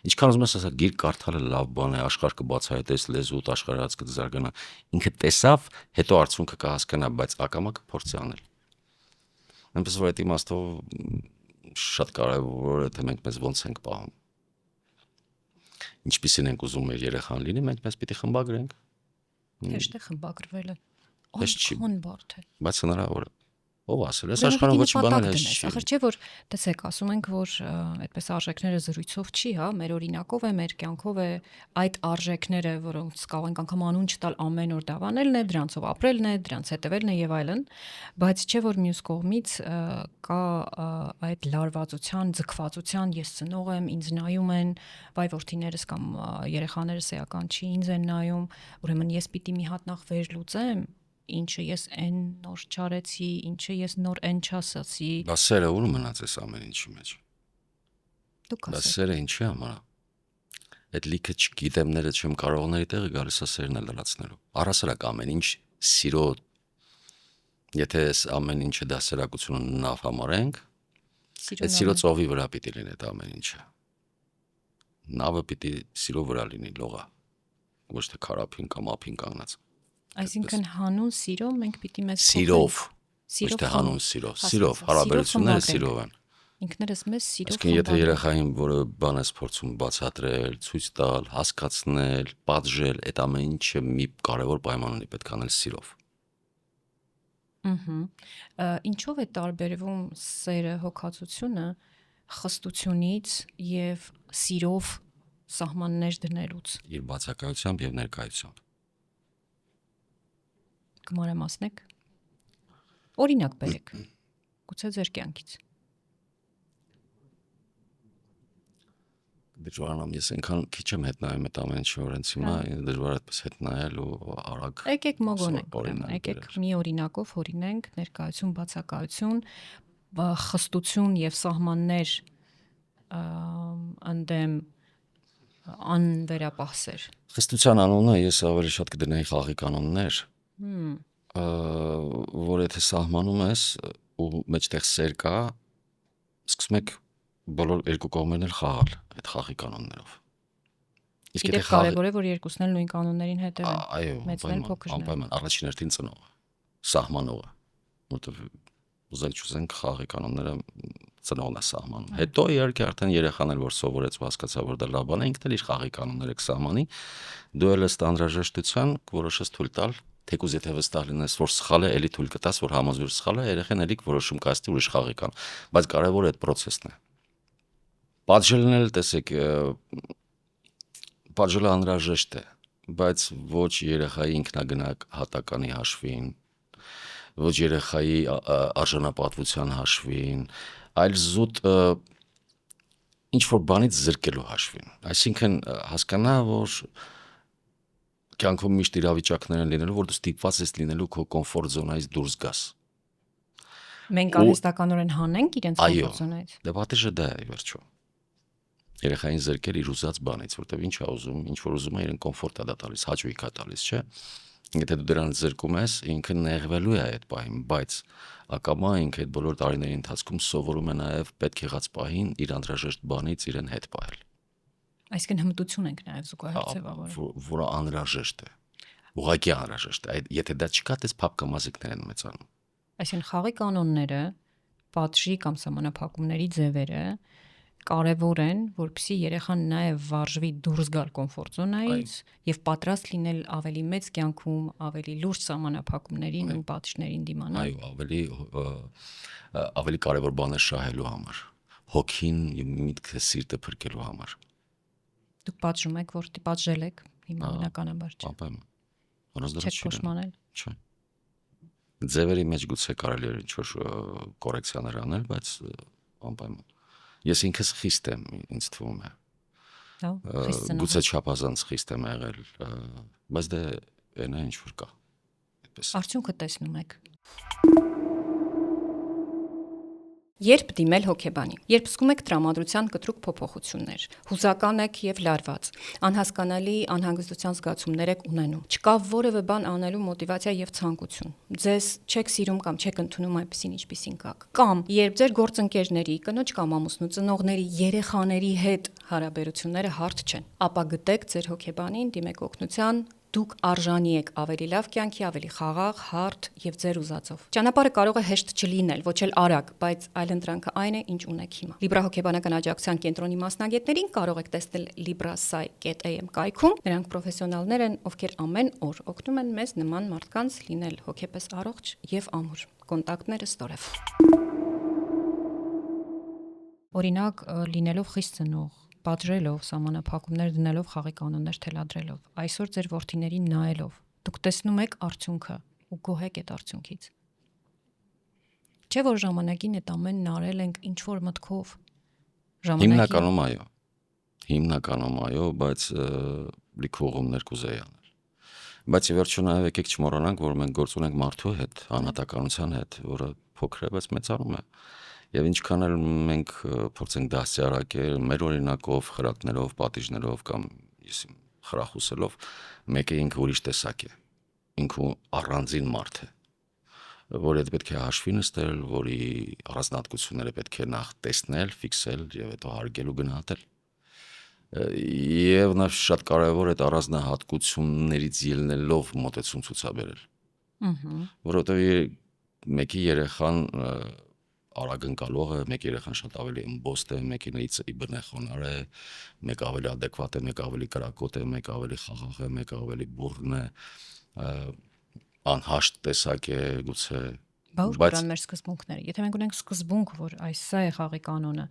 Ինչքան ուզում ես ասա գիրք կարդալը լավ բան է, աշխարհ կբացահայտես, լեզուդ աշխարհած կզարգանա։ Ինքը տեսավ, հետո արդյունքը կհասկանա, բայց ակամա կփորձի անել։ Այնպես որ այդ իմաստով շատ կարևոր է թե մենք մեզ ոնց ենք պահում։ Ինչպիսին ենք ուզում մեր երեխան լինի, մենք մեզ պիտի խմբագրենք։ Հեշտ է խմբագրվելը։ Հեշտ չի, Անբարդ է։ բայց հնարավոր է։ Ով ասել, այս աշխարհում ոչ բան էլ հեշտ չի։ Ախր չէ որ տեսեք, ասում ենք որ այդպես արժեքները զրույցով չի, հա, մեր օրինակով է, մեր կյանքով է այդ արժեքները, որոնց կարող ենք անգամ անուն չտալ ամեն օր դավանելն է, դրանցով ապրելն է, դրանց հետևելն է եւ այլն, բայց չէ որ մյուս կողմից կա այդ լարվածության, ձգվածության, ես ծնող եմ, ինձ նայում են, վայ որդիներս կամ երեխաներս էական չի, ինձ են նայում, ուրեմն ես պիտի մի հատ նախ վերլուծեմ, ինչը ես այն նոր չարեցի, ինչը ես նոր այն չասացի։ Բա սերը ուր մնաց այս ամեն ինչի մեջ։ Դուք ասեք։ Դա սերը ինչի համար է։ Այդ լիքը չգիտեմները չեմ կարողների տեղը գալիս է սերն է լրացնելու։ Առհասարակ ամեն ինչ սիրո, եթե ամեն ինչը դասերակցությունը նավ համարենք, այդ սիրո ծովի վրա պիտի լինի այդ ամեն ինչը։ Նավը պիտի սիրո վրա լինի, լողա, ոչ թե քարափին կամ ափին կանգնած։ Այսինքն հանուն սիրո մենք պիտի մեզ սիրով, ոչ թե հանուն սիրով, հարաբերությունները սիրով են։ Ինքներս մեզ սիրով։ Իսկ եթե երեխային որը բան ես փորձում բացատրել, ցույց տալ, հասկացնել, պատժել, այդ ամեն ինչը մի կարևոր պայման ունի, պետք է անել սիրով։ Ինչով է տարբերվում սերը, հոգացությունը խստությունից եւ սիրով սահմաններ դնելուց։ Իր բացակայությամբ եւ ներկայությամբ։ Կմանրամասնեք։ Օրինակ բերեք։ Գուցե ձեր կյանքից։ Դժվարանամ, ես այնքան քիչ եմ հետ նայում այդ ամեն ինչը, որ հենց հիմա դժվար է այդպես հետ նայել ու արագ։ Եկեք մոգոնենք, եկեք մի օրինակով հորինենք ներկայություն, բացակայություն, խստություն եւ սահմաններ ընդդեմ անվերապահսեր։ Խստության անունը ես ավելի շատ կդնեի խաղի կանոններ, որ եթե սահմանում ես ու մեջտեղ սեր կա, սկսում եք բոլոր երկու կողմերն էլ խաղալ այդ խաղի կանոններով։ Իսկ եթե կարևոր է որ երկուսն էլ նույն կանոններին հետևեն։ Այո, մեծն էլ փոքրն էլ։ անպայման առաջին հերթին ծնողը, սահմանողը, որտեղ ուզենք չուզենք խաղի կանոնները ծնողն է սահմանում։ Հետո իհարկե արդեն երեխան էլ որ սովորեց ու հասկացավ որ դա լավ բան է, ինքն էլ իր խաղի կանոնները կսահմանի, դու էլ ըստ անհրաժեշտության կորոշես թույլ տալ թեկուզ եթե վստահ լինես, որ սխալ է, էլի թույլ կտաս, որ համոզվիր սխալ է, երեխեն էլի որոշում կայացնի ուրիշ խաղի կան, բայց կարևորը այդ process-ն է։ Պատժելն էլ տեսեք, պատժելը անհրաժեշտ է, բայց ոչ երեխայի ինքնագնահատականի հաշվին, ոչ երեխայի արժանապատվության հաշվին, այլ զուտ ինչ որ բանից զրկելու հաշվին։ Այսինքն հասկանա, որ կյանքում միշտ իրավիճակներ են լինելու, որ դու ստիպված ես լինելու քո կոմֆորտ զոնայից դուրս գաս։ Մենք արհեստականորեն հանենք իրենց կոմֆորտ զոնայից։ Դե պատիժը դա է վերջո։ Երեխային զրկել իր ուզած բանից, որտեվ ինչ է ուզում, ինչ որ ուզում է, իրեն կոմֆորտ է դա տալիս, հաճույք է տալիս, չէ՞։ Եթե դու դրանից զրկում ես, ինքը նեղվելու է այդ պահին, բայց ակամա ինքը այդ բոլոր տարիների ընթացքում սովորում է նաև պետք եղած պահին իր անհրաժեշտ բանից իրեն հետ պահել։ Այսինքն հմտություն ենք նաև զուգահեռ ձևավորում։ Որը անհրաժեշտ է։ Ուղղակի անհրաժեշտ է։ Եթե դա չկա, դες փափկամազիկներ են մեծանում։ Այսինքն խաղի կանոնները, պատժի կամ սահմանափակումների ձևերը կարևոր են, որպեսզի երեխան նաև վարժվի դուրս գալ կոմֆորտ զոնայից եւ պատրաստ լինել ավելի մեծ կյանքում, ավելի լուրջ սահմանափակումներին ու պատժներին դիմանալ։ Այո, ավելի կարևոր բաներ շահելու համար, հոգին եւ միտքը սիրտը փրկելու համար։ Դուք պատժում եք, որ պատժել եք, հիմա բնականաբար չէ։ Ապա առանց դրա Չեք փոշմանել։ Չէ։ Ձևերի մեջ գուցե կարելի է ինչ-որ կորեկցիաներ անել, բայց անպայման։ Ես ինքս խիստ եմ, ինձ թվում է։ Գուցե չափազանց խիստ եմ եղել, բայց դե այնա ինչ որ կա։ Այդպես։ Արդյունքը տեսնում եք։ Երբ դիմել հոգեբանի։ Երբ զգում եք տրամադրության կտրուկ փոփոխություններ, հուզական եք եւ լարված, անհասկանալի անհանգստության զգացումներ եք ունենում, չկա որևէ բան անելու մոտիվացիա եւ ցանկություն։ Ձեզ չեք սիրում կամ չեք ընդունում այնպեսին, ինչպեսին կաք։ Կամ երբ ձեր գործընկերների, կնոջ կամ ամուսնու, ծնողների, երեխաների հետ հարաբերությունները հարթ չեն, ապա գտեք ձեր հոգեբանին, դիմեք օգնության, դուք արժանի եք ավելի լավ կյանքի, ավելի խաղաղ, հարթ եւ ձեր ուզածով։ Ճանապարհը կարող է հեշտ չլինել, ոչ էլ արագ, բայց այլընտրանքը այն է, ինչ ունեք հիմա։ Libra հոգեբանական աջակցության կենտրոնի մասնագետներին կարող եք տեսնել librasai.am կայքում։ Նրանք պրոֆեսիոնալներ են, ովքեր ամեն օր օգնում են մեզ նման մարդկանց լինել հոգեպես առողջ եւ ամուր։ Կոնտակտները ստորև։ Օրինակ, լինելով խիստ ծնող, պատժելով, սահմանափակումներ դնելով, խաղի կանոններ թելադրելով, այսօր ձեր որդիներին նայելով, դուք տեսնում եք արդյունքը ու գոհ եք այդ արդյունքից։ Չէ՞ որ ժամանակին այդ ամենն արել ենք ինչ որ մտքով։ Հիմնականում այո, բայց լիք ուղումներ կուզեի անել։ Բայց ի վերջո նաև եկեք չմոռանանք, որ մենք գործ ունենք մարդու հետ, անհատականության հետ, որը փոքր է, բայց մեծանում է։ Եվ ինչքան էլ մենք փորձենք դասյարակել մեր օրինակով, խրատներով, պատիժներով կամ խրախուսելով, մեկը ինքը ուրիշ տեսակ է։ Ինքը առանձին մարդ է, որ այդ պետք է հաշվի նստել, որի առանձնահատկությունները պետք է նախ տեսնել, ֆիքսել եւ հետո հարգել ու գնահատել։ Եվ նա շատ կարևոր է այդ առանձնահատկություններից ելնելով մոտեցում ցուցաբերել։ Որովհետեւ մեկի երեխան արագ ընկալող է, մեկ երեխան շատ ավելի ըմբոստ է, մեկինից բնախոնար է, մեկ ավելի adekvat է, մեկ ավելի կրակոտ է, մեկ ավելի խաղաղ է, մեկ ավելի բուռն է, անհաշտ տեսակ է, գուցե։ Բայց մեր սկզբունքները, եթե մենք ունենք սկզբունք, որ այս սա է խաղի կանոնը,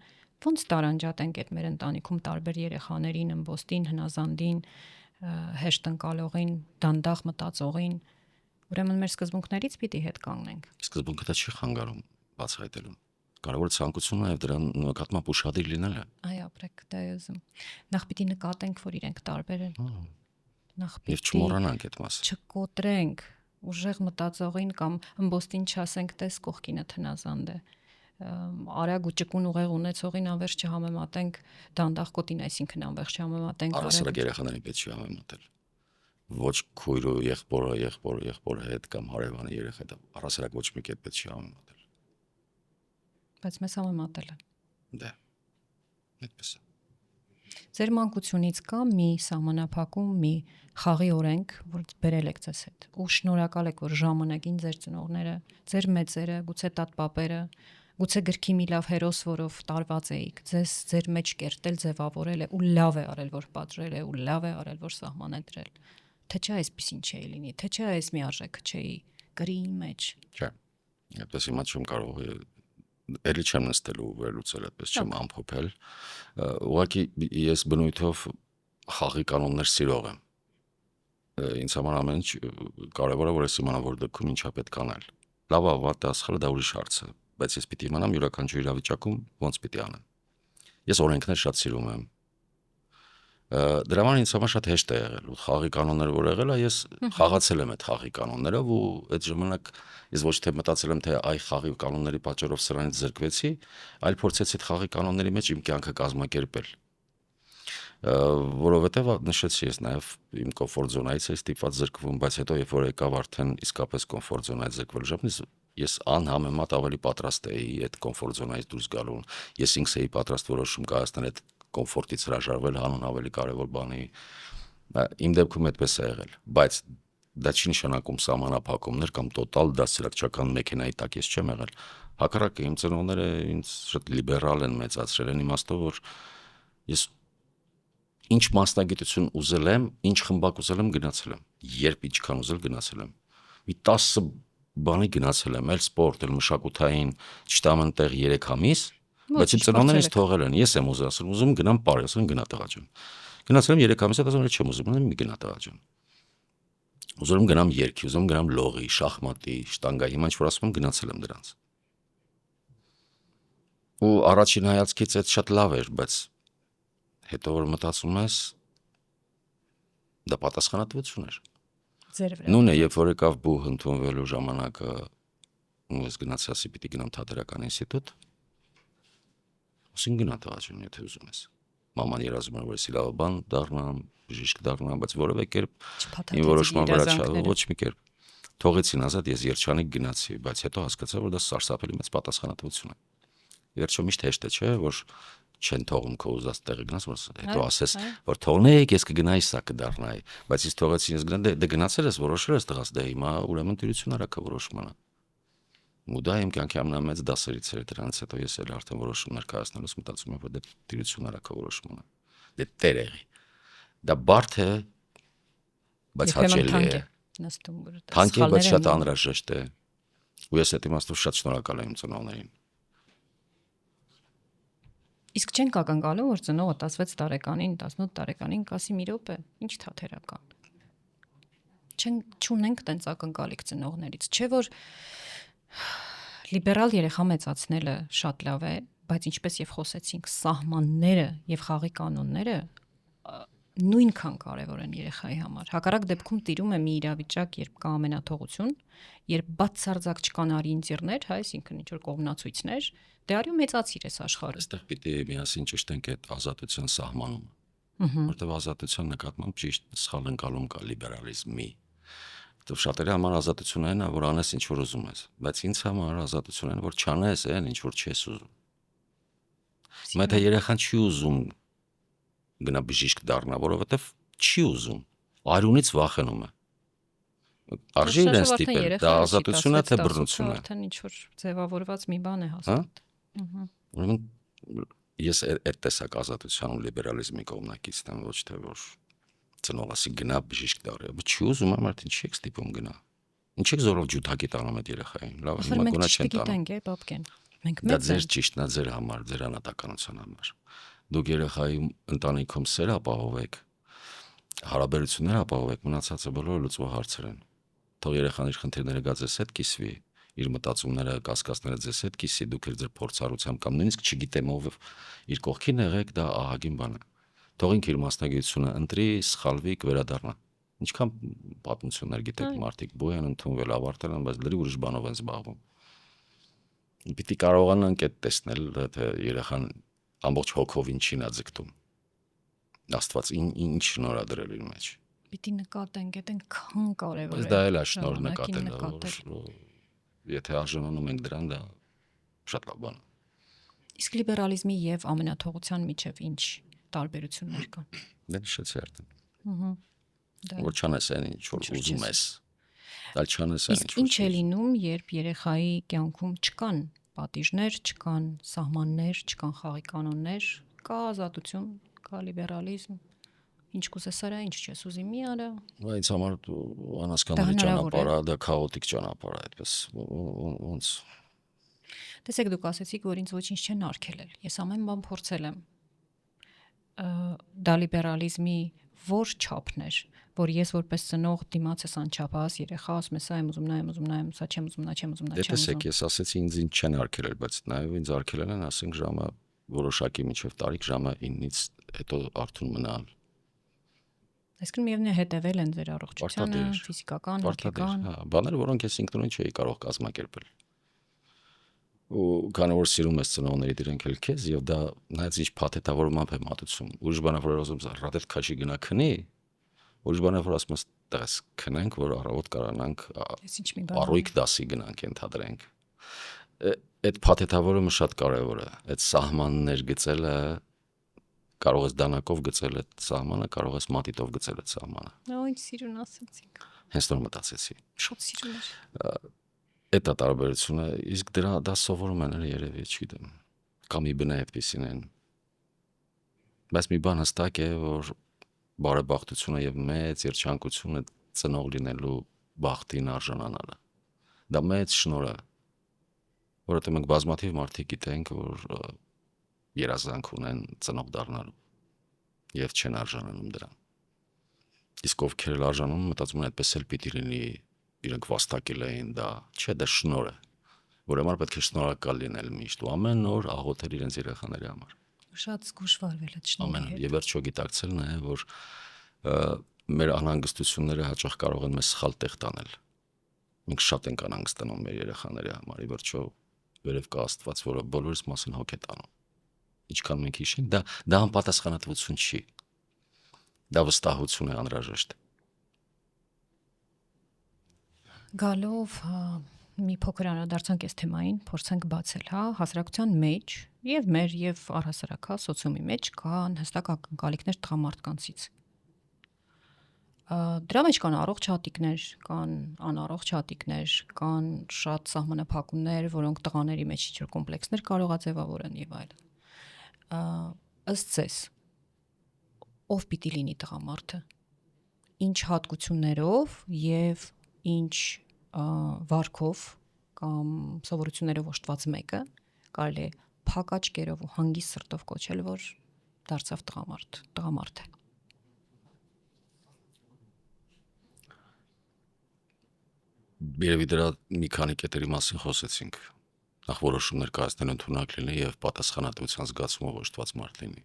ո՞նց տարանջատենք այդ մեր ընտանիքում տարբեր երեխաներին, ըմբոստին, հնազանդին, հեշտ ընկալողին, դանդաղ մտածողին, ուրեմն մեր սկզբունքներից պիտի հետ կանգնենք։ Սկզբունքը դա չի խանգարում բացահայտելու։ Կարևորը ցանկությունն է եւ դրան նկատմամբ ուշադիր լինելը։ Այ ապրեք, դա է ուզում։ Նախ պիտի նկատենք, որ իրենք տարբեր են։ Նախ Եվ չմոռանանք այդ մասը։ Չկոտրենք, ուժեղ մտածողին կամ ըմբոստին չասենք, տես կողքինը հնազանդ է։ Արագ ու ճկուն ուղեղ ունեցողին անverջ չհամեմատենք դանդաղ կոտին, այսինքն անverջ չհամեմատենք առասարակ երեխաներին պետք չի համեմատել։ Ոչ քույրը, եղբորը հետ կամ հարևանը երեխա հետ, առասարակ ոչ մի կերպ պետք չի համեմատել։ Բայց մեզ համեմատել են։ Դե։ Այդպես է։ Ձեր մանկությունից կա մի սահմանափակում, մի խաղի օրենք, որ բերել եք ձեզ հետ։ Ու շնորհակալ եք, որ ժամանակին ձեր ծնողները, ձեր մեծերը, գուցե տատպապերը, գուցե գրքի մի լավ հերոս, որով տարված էիք, ձեզ ձեր մեջ կերտել, ձևավորել է ու լավ է արել, որ պատժել է ու լավ է արել, որ սահման է դրել։ թե չէ այսպեսին չի լինի, թե չէ այս մի արժեքը չի գրի մեջ։ Չէ։ Այդպես հիմա չեմ կարող էլի չեմ նստելու վերլուծել, այդպես չեմ ամփոփել։ Ուղղակի ես բնույթով խաղի կանոններ սիրող եմ։ Ինձ համար ամեն ինչ կարևոր է, որ ես իմանամ, որ դեպքում ինչա պետք անել։ Լավ, վատ ասխալը դա ուրիշ հարց է, բայց ես պիտի իմանամ յուրաքանչյուր իրավիճակում ոնց պիտի անեմ։ Ես օրենքներ շատ սիրում եմ։ Դրա համար ինձ համար շատ հեշտ է եղել ու խաղի կանոնները որ եղել է, ես խաղացել եմ այդ խաղի կանոններով ու այդ ժամանակ ես ոչ թե մտածել եմ թե այ խաղի կանոնների պատճառով սրանից զրկվեցի, այլ փորձեցի այդ խաղի կանոնների մեջ իմ կյանքը կազմակերպել։ Որովհետև նշեցի ես նաև իմ կոմֆորտ զոնայից էի ստիպված զրկվում, բայց հետո երբ որ եկավ արդեն իսկապես կոմֆորտ զոնայից զրկվելու ժամանակ ես անհամեմատ ավելի պատրաստ էի այդ կոմֆորտ զոնայից դուրս գալու։ Ես ինքս էի պատրաստ որոշում կայացնել այդ կոմֆորտից հրաժարվել հանուն ավելի կարևոր բանի։ Իմ դեպքում այդպես է եղել, բայց դա չի նշանակում սահմանափակումներ կամ տոտալ դասերակցական մեքենայի տակ ես չեմ եղել։ Հակառակը իմ ծնողները ինձ շատ լիբերալ են մեծացրել են իմաստով, որ ես ինչ մասնագիտություն ուզել եմ, ինչ խմբակ ուզել եմ գնացել եմ, երբ ինչքան ուզել գնացել եմ։ Մի 10 բանի գնացել եմ, էլ սպորտ, էլ մշակութային, չտամ այնտեղ 3 ամիս, բայց իմ ծնողներն ինձ թողել են։ Ես եմ ուզում գնամ Պարի, ասում են գնա տղա ջան։ Գնացել եմ 3 ամիս, ասում են չեմ ուզում, մի գնա տղա ջան։ Ուզում եմ գնամ երգի, ուզում եմ գնամ լողի, շախմատի, շտանգայի, հիմա ինչ որ ասում եմ գնացել եմ դրանց։ Ու առաջին հայացքից այդ շատ լավ էր, բայց հետո որ մտածում ես դա պատասխանատվություն էր։ Նույնը երբ որ եկավ բուհ ընդունվելու ժամանակը ու ես գնացի ասի պիտի գնամ թատերական ինստիտուտ, ասին գնա տղա ջան, եթե ուզում ես։ Մաման երազում էր որ ես լավ դառնամ, բժիշկ դառնամ, բայց որևէ կերպ իմ որոշման վրա ոչ մի կերպ թողեցին ազատ, ես երջանիկ գնացի, բայց հետո հասկացա որ դա սարսափելի մեծ պատասխանատվություն է։ Վերջո միշտ հեշտ է, չէ, որ չեն թողում քո ուզած տեղը գնաս, որ հետո ասես, որ թողնեք, ես կգնայի, սա կդառնայի, բայց ես թողեցին, ես գնա, դե գնացել ես, որոշել ես տղաս, դե հիմա ուրեմն տիրություն արա քո որոշմանը։ Ու դա իմ կյանքի ամենամեծ դասերից էր, դրանից հետո ես էլ արդեն որոշումներ կայացնելուց մտածում եմ, որ դե տիրություն արա քո որոշմանը։ Դե տեր եղի։ Դա բարդ է, բայց հաճելի է։ Թանկ է, բայց շատ անհրաժեշտ է։ Ու ես այդ իմաստով շատ շնորհակալ եմ ծնողներին։ Իսկ չեն կակնկալում, որ ծնողը 16 տարեկանին, 18 տարեկանին կասի մի րոպե, ինչ թաթերական։ Չունենք տենց ակնկալիք ծնողներից, չէ՞ որ լիբերալ երեխա մեծացնելը շատ լավ է, բայց ինչպես եւ խոսեցինք, սահմանները եւ խաղի կանոնները նույնքան կարևոր են երեխայի համար։ Հակառակ դեպքում տիրում է մի իրավիճակ, երբ կա ամենաթողություն, երբ բացարձակ չկան արինձիրներ, հա, այսինքն ինչ որ կողմնացույցներ, դե արյու մեծացիր ես աշխարհը։ Այստեղ պիտի միասին ճշտենք այդ ազատության սահմանումը։ Որտեղ ազատության նկատմամբ ճիշտ սխալ ընկալում կա լիբերալիզմի։ Որտեղ շատերի համար ազատությունն այն է, որ անես ինչ որ ուզում ես, բայց ինձ համար ազատությունն այն, որ չանես այն ինչ որ չես ուզում։ Մայթա երեխան չի ուզում գնա բժիշկ դառնա, որովհետև չի ուզում, արյունից վախենում է։ Արժի իրեն ստիպել, դա ազատություն է թե բռնություն է։ Արդեն ինչ որ ձևավորված մի բան է հաստատ։ Ուրեմն ես այդ տեսակ ազատության ու լիբերալիզմի կողմնակիցն եմ, ոչ թե որ ծնողասի գնա բժիշկ դառնա, բայց չի ուզում, արդեն չի եք ստիպում գնա։ Ինչ եք զորով ջութակի տանում այդ երեխային։ Լավ, հիմա գոնա չեն տանում։ Մենք դա ձեր ճիշտն է ձեր համար, ձեր անհատականության համար։ Դուք երեխայի ընտանիքում սեր ապահովեք, հարաբերություններ ապահովեք, մնացածը բոլորը լուծվող հարցեր են։ Թող երեխան իր խնդիրները գա ձեզ հետ կիսվի, իր մտածումները, կասկածները ձեզ հետ կիսի, դուք ձեր փորձառությամբ կամ նույնիսկ չգիտեմ ով իր կողքին եղեք, դա ահագին բան է։ Թող ինքը իր մասնագիտությունը ընտրի, սխալվի, կվերադառնա։ Ինչքան պատմություններ գիտեք մարդիկ, բու են ընդունվել, ավարտել են, բայց լրի ուրիշ բանով են զբաղվում։ Պիտի կարողանանք այդ տեսնել, թե երեխան ամբողջ հոգով ինչին է ձգտում։ Աստված ինչ շնորհադրել իր մեջ։ Պիտի նկատենք, այդ այնքան կարևոր է։ Դա էլ է շնորհ նկատելը։ Եթե արժանանում ենք դրան, դա շատ լավ բան է։ Իսկ լիբերալիզմի եւ ամենաթողության միջև ինչ տարբերություններ կան։ Դա նշեցի արդեն։ Որ չանես այն ինչ որ ուզում ես։ Դա չանես այն ինչ որ։ Իսկ ինչ է լինում, երբ երեխայի կյանքում չկան պատիժներ, չկան սահմաններ, չկան խաղի կանոններ, կա ազատություն, կա լիբերալիզմ։ Ինչ կուզես արա, ինչ չես ուզի մի արա։ Բայց համար անհասկանալի Դա հնարավոր է։ ճանապարհ է, դա քաոտիկ ճանապարհ է, այդպես ոնց Տեսեք դուք ասեցիք, որ ինձ ոչինչ չեն արգելել։ Ես ամեն բան փորձել եմ։ Դա լիբերալիզմի որ չափն էր, որ ես որպես ծնող դիմաց ես անչափահաս երեխա ասում ես, եմ ուզում, նա եմ ուզում, նա եմ, սա չեմ ուզում, նա չեմ ուզում, նա Դե չեմ տեսեք, ուզում։ ես ասեցի ինձ ինչ չեն արգելել, բայց նաև ինձ արգելել են, ասենք ժամը որոշակի միջև տարիք ժամը 9-ից հետո արթուն մնալ։ Այսինքն միևնույն է հետևել են ձեր առողջությանը, Պարտադիր, ֆիզիկական, Պարտադիր, հոգեկան։ հա, բաներ, որոնք ես ինքնուրույն չէի կարող կազմակերպել։ Ու քանի որ սիրում ես ծնողներիդ իրենք էլ քեզ եւ դա նայած ինչ փաթեթավորումամբ է մատուցում։ Ուրիշ բանա որ ասում ես ռադետ քաշի գնա քնի, ուրիշ բանա որ ասում ես տես քնենք, որ առավոտ կարանանք Ես ինչ մի բան։ առույգ դասի գնանք ենթադրենք։ Այդ փաթեթավորումը շատ կարևոր է։ Այդ սահմաններ գծելը կարող ես դանակով գծել այդ սահմանը, կարող ես մատիտով գծել այդ սահմանը։ Ինչ սիրուն ասացիք։ Հենց նոր մտածեցի։ Շատ սիրուն էր։ Այդ է տարբերությունը, իսկ դա սովորում են երևի, չգիտեմ, կամ ի բնա այդպեսին են։ Բայց մի բան հստակ է, որ բարեբախտությունը եւ մեծ երջանկությունը ծնող լինելու բախտին արժանանալը։ Դա մեծ շնորհ է, որովհետեւ մենք բազմաթիվ մարդիկ գիտենք, որ երազանք ունեն ծնող դառնալու եւ չեն արժանանում դրան։ Իսկ ովքեր էլ արժանում, մտածում են այդպես էլ պիտի լինի, իրենք վաստակել էին դա, չէ, դա շնորհ է, որոնց պետք է շնորհակալ լինել միշտ ու ամեն օր աղոթել իրենց երեխաների համար։ Շատ զգուշ վարվել այդ շնորհի Ամեն հետ։ եւ վերջո գիտակցել նաեւ, որ մեր անհանգստությունները հաճախ կարող են մեզ սխալ տեղ տանել։ Մենք շատ ենք անհանգստանում մեր երեխաների համար, ի վերջո վերև կա Աստված, որը բոլորիս մասին հոգ է տանում։ Ինչքան մենք հիշենք, դա անպատասխանատվություն չի։ Դա վստահություն է անհրաժեշտ։ Գալով մի փոքր անդրադարձանք այս թեմային, փորձենք բացել, հա, հասարակության մեջ եւ մեր եւ առհասարակ հա սոցիումի մեջ կան հստակ ակնկալիքներ տղամարդկանցից։ Դրա մեջ կան առողջ հատիկներ, կան անառողջ հատիկներ, կան շատ սահմանափակումներ, որոնք տղաների մեջ ինչ-որ կոմպլեքսներ կարող է ձևավորեն եւ այլն։ Ըստ ձեզ ով պիտի լինի տղամարդը, ինչ հատկություններով եւ ինչ վարքով կամ սովորություններով օժտված մեկը կարելի է փակ աչքերով ու հանգիստ սրտով կոչել, որ դարձավ տղամարդ է։ Երևի դրա մի քանի կետերի մասին խոսեցինք։ Նախ որոշումներ կայացնել ընդունակ լինի եւ պատասխանատվության զգացումով օժտված մարդ լինի։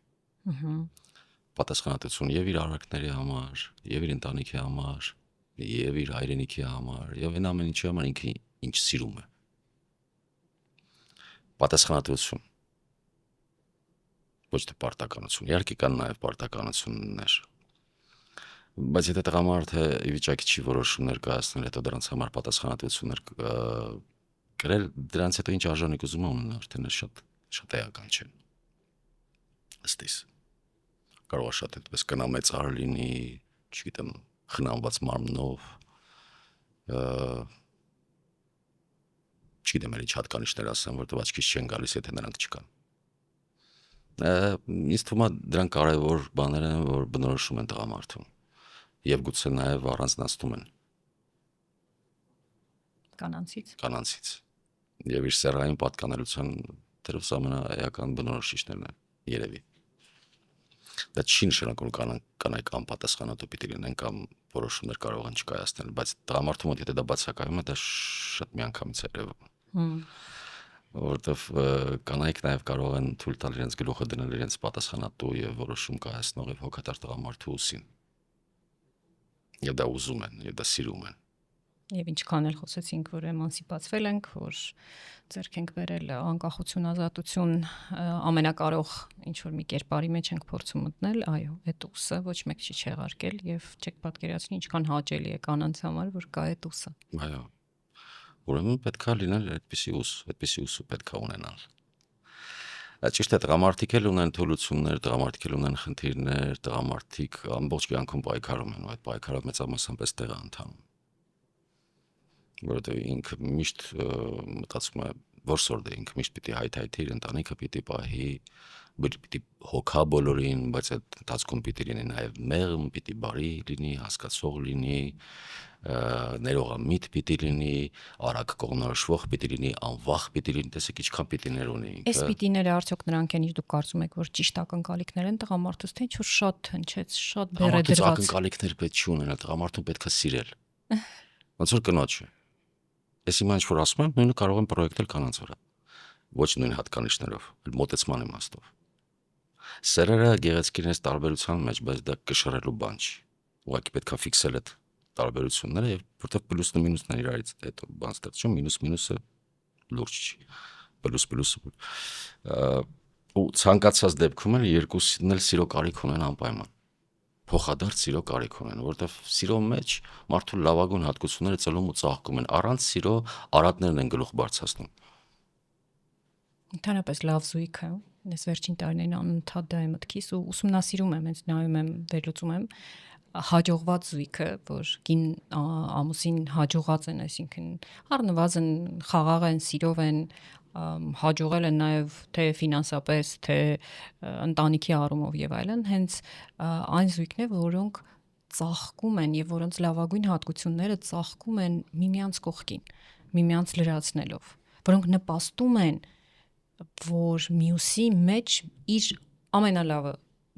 Պատասխանատվություն եւ իր արարքների համար, եւ իր ընտանիքի համար, եւ իր հայրենիքի համար, եւ այն ամեն ինչի համար ինքը ինչ սիրում է։ Պատասխանատվություն։ Ոչ թե պարտականություն։ Իհարկե կան նաեւ պարտականություններ։ Բայց եթե տղամարդը ի վիճակի չի որոշումներ կայացնել, հետո դրանց համար պատասխանատվություններ կրել, դրանց հետո ինչ արժանիք ուզում ունենա, արդեն շատ էական չէ։ Ըստ իս կարող է շատ այդպես կնամեծար լինի, չգիտեմ, խնամված մարմնով, չգիտեմ ինչ հատկանիշներ ասեմ, որտեղ աչքից չեն գալիս, եթե նրանք չկան։ Ինձ թվում է դրանք կարևոր բաներ են, որ բնորոշում են տղամարդուն եւ գուցե նաեւ առանձնացնում են կանանցից եւ իր սեռային պատկանելության դերս ամենաէական բնորոշիչներն են երևի։ Դա չի նշանակում կանայք անպատասխանատու պիտի լինեն կամ որոշումներ կարող են չկայացնել, բայց տղամարդու մոտ եթե դա բացակայում է, դա շատ միանգամից է երևում։ Որովհետեւ կանայք նաեւ կարող են թույլ տալ իրենց գլուխը դնել իրենց պատասխանատու եւ որոշում կայացնող եւ հոգատար տղամարդու ուսին։ Եվ դա ուզում են, եւ դա սիրում են։ Եվ ինչքան էլ խոսեցինք, որ էմանսիպացվել ենք, որ ձեռք ենք բերել անկախություն, ազատություն, ամենակարող ինչ որ մի կերպարի մեջ ենք փորձում մտնել, այո, այդ ուսը ոչ մեկ չի չեղարկել եւ չեք պատկերացնի ինչքան հաճելի է կանանց համար, որ կա այդ ուսը։ Այո։ Ուրեմն պետքա լինել այդպիսի ուսը պետքա ունենալ։ Ճիշտ է, տղամարդիկ էլ ունեն թուլություններ, տղամարդիկ էլ ունեն խնդիրներ, տղամարդիկ ամբողջ կյանքում պայքարում են, ու այդ պայքարը մեծամասամբ էս տեղ է ընթանում։ Որովհետև ինքը միշտ մտածում է որսորդը ինքը միշտ պիտի հայթայթի իր ընտանիքը պիտի պահի, պիտի հոգա բոլորին, բայց այդ ընթացքում պիտի լինի նաև մեղմ, պիտի բարի լինի, հասկացող լինի, ներողամիտ պիտի լինի, արագ կողմնորոշվող պիտի լինի, անվախ պիտի լինի, տեսեք ինչքան պիտիներ ունի ինքը։ Այս պիտիները արդյոք նրանք են, ինչ դուք կարծում եք, որ ճիշտ ակնկալիքներ են տղամարդուց, թե ինչ-որ շատ հնչեց, շատ բերեդրված։ Ակնկալիքներ պետք չի ունենալ, տղամարդուն պետք է սիրել։ Ոնց որ կնոջը։ Ես հիմա ինչ որ ասում եմ, նույնը կարող եմ պրոյեկտել կանանց վրա։ Ոչ նույն հատկանիշներով, այլ մոտեցման իմաստով։ Սերերը գեղեցկին է տարբերության մեջ, բայց դա կշռելու բան չի։ Ուղղակի պետք է ֆիքսել այդ տարբերությունները, եւ որտեղ պլյուսն ու մինուսն են իրարից հետո բան ստեղծում, մինուսը լուրջ չի։ Պլյուսը ու ցանկացած դեպքում էլ երկուսն էլ սիրո կարիք ունեն անպայման։ Փոխադարձ սիրո կարիք ունեն, որտեղ սիրո մեջ մարդու լավագույն հատկությունները ծլում ու ծաղկում են, առանց սիրո արատներն են գլուխ բարձրացնում։ Ընդհանրապես լավ զույգը, ես վերջին տարիներին անընդհատ դա եմ մտքիս ու ուսումնասիրում եմ, հենց նայում եմ, վերլուծում եմ հաջողված զույգը, որ կին ամուսին հաջողած են, այսինքն առնվազն խաղաղ են, սիրով են, հաջողել են նաև թե ֆինանսապես, թե ընտանիքի առումով եւ այլն, հենց այն զույգն է, որոնք ծաղկում են եւ որոնց լավագույն հատկությունները ծաղկում են միմյանց կողքին, միմյանց լրացնելով, որոնք նպաստում են, որ մյուսի մեջ իր ամենալավը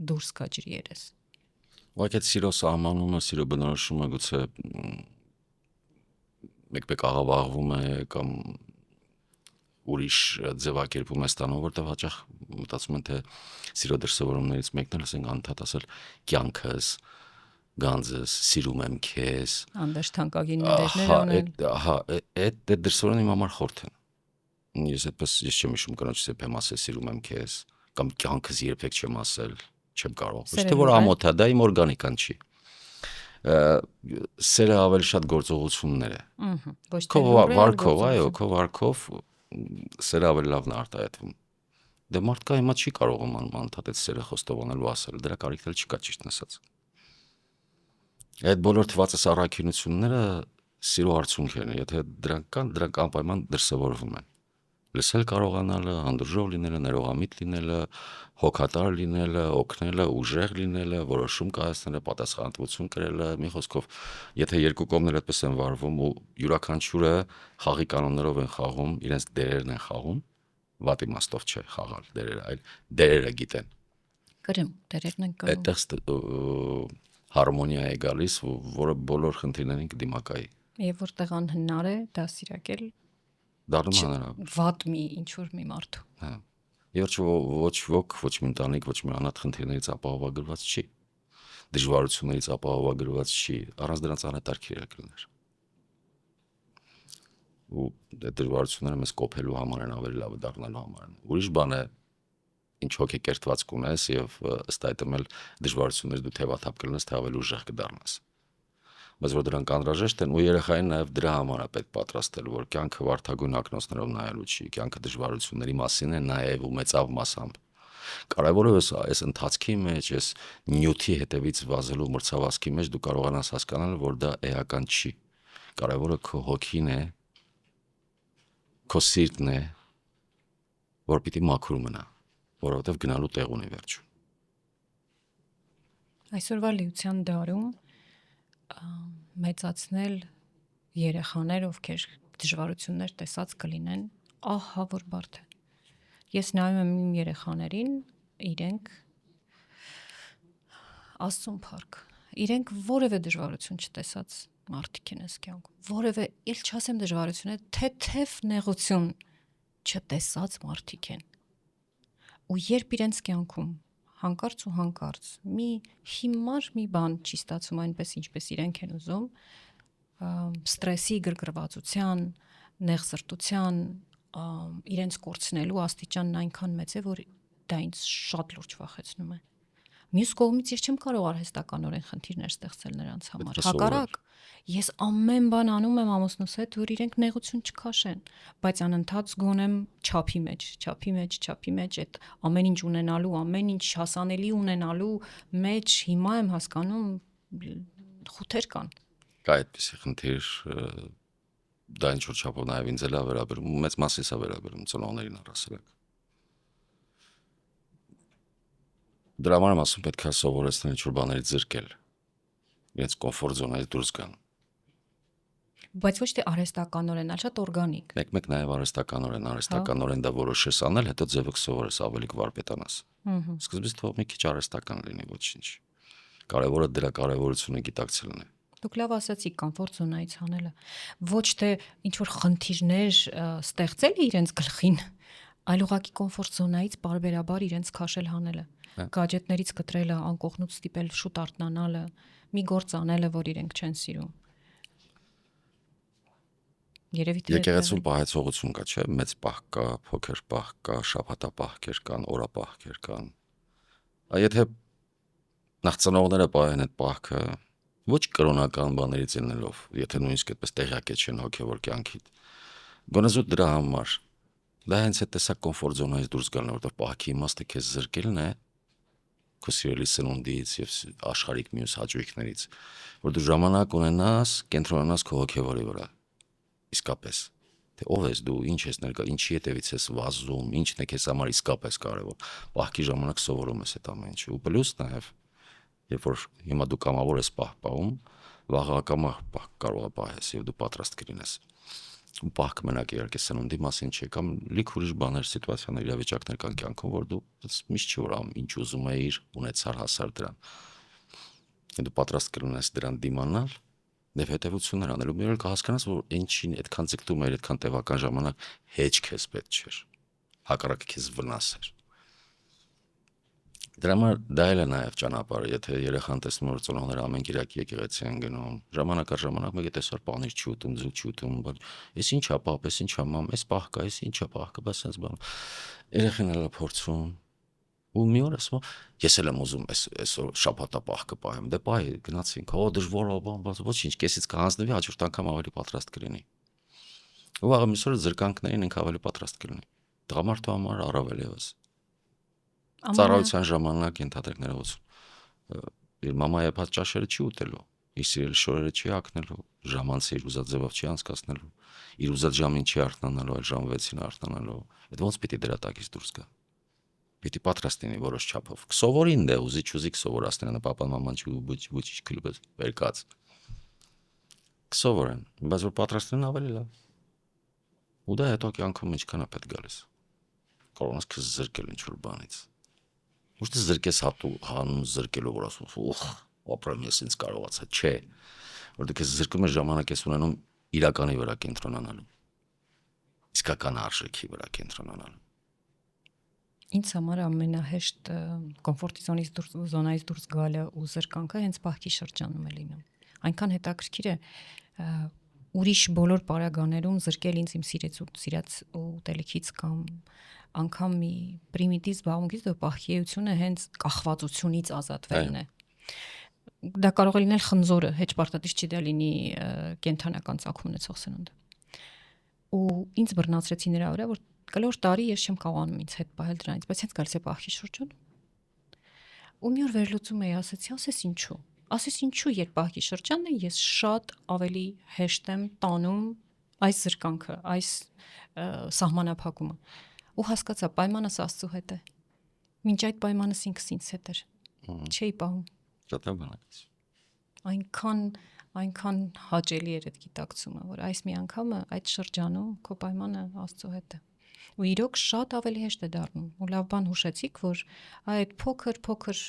դուրս գա ջրի երես։ Ուղղակի այդ սիրո սահմանումը, սիրո բնորոշումը գուցե մեկ-մեկ աղավաղվում է կամ ուրիշ ձևակերպում է ստանում, որտեղ հաճախ մտածում են, թե սիրո դրսևորումներից մեկն էլ ասենք անդադ ասել կյանքս, գանձս, սիրում եմ քեզ։ Անդերս թանկագին նվերներ ունեն։ Հա, այդ դրսևորումն իմ համար խորթ են։ Ես չեմ հիշում կնոջս երբ եմ ասել սիրում եմ քեզ, կամ կյանքս երբեք չեմ ասել, չեմ կարող։ Ոչ թե որ ամոթ է, դա իմ օրգանիկան չի։ Սերը ավելի շատ գործողություններ է։ Ոչ Քո վարքով, այո, քո վարքով սերը ավելի լավն է արտահայտվում։ Դե մարդկա հիմա չի կարողում անդադ այդ սերը խոստովանել ու ասել, դրա կարիքն էլ չկա ճիշտ ասած։ Այդ բոլոր թվացած առաքինությունները սիրո արդյունք են, եթե դրանք կան, դրանք անպայման դրսևորվում են։ Լսել կարողանալը, հանդուրժող լինելը, ներողամիտ լինելը, հոգատար լինելը, օգնելը, ուժեղ լինելը, որոշում կայացնելը, պատասխանատվություն կրելը, մի խոսքով, եթե երկու կողմներ այդպես են վարվում ու յուրաքանչյուրը խաղի կանոններով են խաղում, իրենց դերերն են խաղում, վատ իմաստով չէ խաղալ դերերը, այլ դերերը գիտեն։ Կրում, դերերն են կրում։ Այդտեղ հարմոնիա է գալիս, որը բոլոր խնդիրներին կդիմակայի։ Եվ որտեղ անհնար է դասիրակել դառնում հանրահավաք։ Վատ մի ինչ որ մի մարդ։ Հա։ Եվ ոչ ոք, ոչ մի ընտանիք, ոչ մի անհատ խնդիրներից ապահովագրված չի։ Դժվարություններից ապահովագրված չի, առանց դրանց անհետաքրքիր կլիներ։ Ու այդ դժվարությունները մեզ կոփելու համար են, ավելի լավը դառնալու համար են։ Ուրիշ բան է, ինչ հոգեկերտված կունես եւ ըստ այդմ էլ դժվարություններից դու թևաթափ կլինես, թե ավելի ուժեղ կդառնաս։ Բայց որ դրանք անհրաժեշտ են ու երեխային նաև դրա համար է պետք պատրաստել, որ կյանքը վարդագույն ակնոցներով նայելու չի, կյանքը դժվարությունների մասին է նաև ու մեծավ մասամբ։ Կարևորը այս ընթացքի մեջ, այս նյութի հետևից վազելու մրցավազքի մեջ դու կարողանաս հասկանալ, որ դա էական չի։ Կարևորը քո հոգին է, քո սիրտն է, որ պիտի մաքուր մնա, որովհետև գնալու տեղ ունի վերջում։ Այսօրվա լիության դարում մեծացնել երեխաներ, ովքեր դժվարություններ տեսած կլինեն, ահա որ բարդ է։ Ես նայում եմ իմ երեխաներին, իրենք Աստծուն փառք, իրենք որևէ դժվարություն չտեսած մարդիկ են այս կյանքում, որևէ, ել չասեմ դժվարություն է, թեթև նեղություն չտեսած մարդիկ են։ Ու երբ իրենց կյանքում հանկարծ ու հանկարծ մի հիմար մի բան չի ստացվում այնպես ինչպես իրենք են ուզում, ստրեսի, գրգռվածության, նեղսրտության, իրենց կորցնելու աստիճանն այնքան մեծ է, որ դա ինձ շատ լուրջ վախեցնում է։ Մյուս կողմից ես չեմ կարող արհեստականորեն խնդիրներ ստեղծել նրանց համար։ Հակառակ, ես ամեն բան անում եմ ամուսնուս հետ, որ իրենք նեղություն չքաշեն, բայց անընդհատ զգոնեմ չափի մեջ այդ ամեն ինչ ունենալու, ամեն ինչ հասանելի ունենալու մեջ հիմա եմ հասկանում խութեր կան։ Կա այդպիսի խնդիր, դա ինչ որ չափով նաև ինձ էլ է վերաբերում, մեծ մասից է վերաբերում ծնողներին առասարակ։ Դրա համար եմ ասում, պետք է սովորեցնել ինչ որ բաներից զրկել, իրենց կոմֆորտ զոնայից դուրս գան։ Բայց ոչ թե արհեստականորեն, այլ շատ օրգանիկ։ Մեկ նաև արհեստականորեն դա որոշես անել, հետո ձևը կսովորես ավելի կվարպետանաս։ Սկզբից թող մի քիչ արհեստական լինի, ոչինչ։ Կարևորը դրա կարևորությունը գիտակցելն է։ Դուք լավ ասացիք կոմֆորտ զոնայից հանելը։ Ոչ թե ինչ որ խնդիրներ ստեղծել իրենց գլխին, այլ ուղղակի կոմֆորտ զոնայից բարբերաբար իրենց քաշել հանելը։ Գadgetներից կտրելը, անկողնուց ստիպել շուտ արթնանալը, մի գործ անելը, որ իրենք չեն սիրում։ Երևի թե Եկեղեցում պահեցողություն կա, չէ՞, մեծ պահ կա, փոքր պահ կա, շաբաթապահքեր կան, օրապահքեր կան։ Եթե նախ ծնողները պահեն այդ պահքը, ոչ կրոնական բաներից ելնելով, եթե նույնիսկ այդպես տեղյակ չեն հոգևոր կյանքիդ, գոնե զուտ դրա համար, դա հենց այդ տեսակ կոմֆորտ զոնայից դուրս գալն է, որտեղ պահքի իմաստը քեզ զրկելն է քո սիրելի սնունդից եւ աշխարհիկ մյուս հաճույքներից, որ դու ժամանակ ունենաս, կենտրոնանաս քո հոգևորի վրա։ Իսկապես, թե ով ես դու, ինչ ես ներկա, ինչի հետևից ես վազում, ինչն է քեզ համար իսկապես կարևոր։ Պահքի ժամանակ սովորում ես այդ ամեն ինչը։ Ու պլյուս նաև, երբ որ հիմա դու կամավոր ես պահում, վաղը ակամա պահ կարող է պահես եւ դու պատրաստ կլինես։ Ու պահքը մենակ իհարկե սնունդի մասին չէ, կամ լիք ուրիշ բաներ, սիտուացիաներ, իրավիճակներ կան կյանքում, որ դու միշտ չի որ ինչ ուզում էիր, ունեցար հասար դրան։ Դու պատրաստ կլինես դրան դիմանալ եւ հետեւություններ անելու։ Մի օր կհասկանաս, որ ինչին այդքան ցկտում էր, այդքան տևական ժամանակ հեչ քեզ պետք չէր։ Հակառակը քեզ վնաս էր։ Դրա համար դա էլ է նաեւ ճանապարհը, եթե երեխան տեսնում որ ծնողները ամեն կիրակի եկեղեցի են գնում, ժամանակ առ ժամանակ մեկը տեսար պանիր չի ուտում, ձու չի ուտում, բայց էս ինչա պապ, էս ինչա մամ, էս պահ կա, էս ինչա պահ կա, բաս sense բան։ Երեխան էլ է փորձում։ Ու մի օր ասում ես էլ եմ ուզում այսօր շաբաթապահ կպահեմ, դե պահի գնացինք, դժվար է, բան, ոչինչ, կեսից կհանձնվի, հաջորդ անգամ ավելի պատրաստ կլինի։ Ու վաղը մի օր զրկանքներին ինք ավելի պատրաստ կլինի։ Տղամարդու համար առավել եւս։ Ծառայության ժամանակ ենթադրեք ներողություն։ Իր մամայի եպած ճաշերը չի ուտելու, իր սիրելի շորերը չի հագնելու, ժամանցը իր ուզած ձևով չի անցկացնելու, իր ուզած ժամին չի արթնանալու, այլ ժամ 6-ին արթնանալու։ Այդ ոնց պիտի դրա տակից դուրս գա։ Պիտի պատրաստ լինի որոշ չափով։ Կսովորին դե ուզի կսովորացնեն, պապան մաման չի ոչինչ քլուբս վերկած։ Կսովորեն, բայց որ պատրաստ լինեն ավելի լավ։ Ու դա հետո կյանքում ինչքան է պետք գալիս։ Կարող ես քեզ զրկել ինչ որ բանից։ Ոչ թե զրկես հանուն զրկելու որ ասում, ապրեմ ես ինձ կարողացա, չէ։ Որ դու քեզ զրկում ես ժամանակ ես ունենում իրականի վրա կենտրոնանալու։ Իսկական արժեքի վրա կենտրոնանալու։ Ինձ համար ամենահեշտ կոմֆորտի զոնայից դուրս գալը ու զրկանքը հենց պահքի շրջանում է լինում։ Այնքան հետաքրքիր է ուրիշ բոլոր պարագաներում զրկել ինձ իմ սիրած ուտելիքից կամ անգամ մի պրիմիտիվ զբաղմունքից, դու պահքիությունը հենց կախվածությունից ազատվելն է։ Դա կարող է լինել խնձորը, հեչ պարտադիր չի դա լինի կենթանական ծագում ունեցող սնունդը։ Ու ինձ բռնացրեցի նրա վրա, որ կլոր տարի ես չեմ կարողանում ինձ հետ պահել դրանից, բայց հենց գալիս է պահքի շրջան։ Ու մի օր վերլուծում էի, ասեցի, ասես ինչու, երբ պահքի շրջանն է, ես շատ ավելի հեշտ եմ տանում այս զրկանքը, այս սահմանափակումը։ Ու հասկացա, պայմանս Աստծո հետ է։ Մինչ այդ պայմանս ինքս ինձ հետ էր։ Չէի պահում։ Շատ բանակից։ Այնքան հաճելի էր այդ գիտակցումը, որ այս մի անգամը այդ շրջանում քո պայմանը Աստծո հետ է։ Ու իրոք շատ ավելի հեշտ է դառնում։ Ու լավ բան հուշեցիք, որ այդ փոքր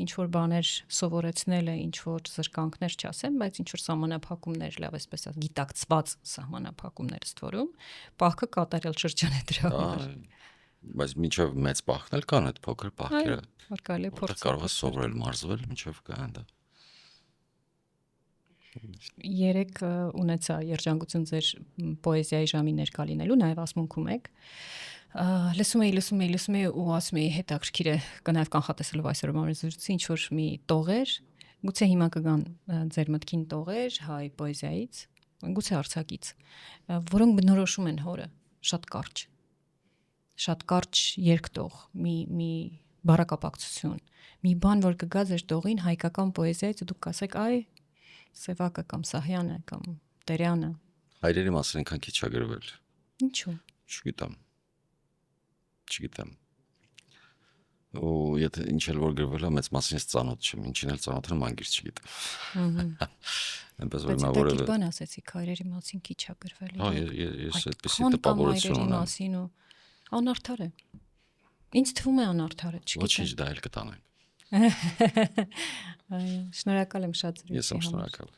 ինչ որ բաներ սովորեցնելը, ինչ որ զրկանքներ չասեմ, բայց ինչ որ սահմանափակումներ, լավ այսպես ասած, գիտակցված սահմանափակումներ ստորում, պահքը կատարել շրջան է դրա համար։ Բայց մինչև մեծ պահքն էլ կան այդ փոքր պահքերը։ Որ կարելի է փորձել։ Կարող է սովորել, մարզվել, մինչև կան դա։ Երեք ունեցա երջանկություն ձեր պոեզիայի ժամի ներկա լինելու, նաև ասմունքում եք։ Լսում էի ու ասում էի հետաքրքիր է կնայվ կանխատեսելով այսօր մարզրուցի ինչ որ մի տողեր, գուցե հիմա կգան ձեր մտքին տողեր հայ պոեզիայից, գուցե արձակից, որոնք բնորոշում են հորը, շատ կարճ երկտող, մի բառակապակցություն, մի բան, որ կգա ձեր տողին հայկական պոեզիայից ու դուք կասեք այ Սևակը կամ Սահյանը կամ Տերյանը։ Հայրերի մասին այնքան քիչ ա գրվել։ Ինչու՞։ Չգիտեմ։ Ու եթե ինչ էլ որ գրվել է, մեծ մասին ես ծանոթ չեմ, ինչին էլ ծանոթ եմ, անգիր չգիտեմ։ Այնպես որ նա Բայց որևէ դա բան ասեցիք, հայրերի մասին քիչ ա գրվել։ Հա, ես այդպեսի Քան կամ տպավորություն հայրերի ունեմ։ մասին ու անարդար է։ Ինձ թվում է անարդար է, Ոչինչ, չգիտեմ։ դա էլ կտանենք։ Այո, շնորհակալ եմ շատ Ես զրույցի եմ համար։ շնորհակալ։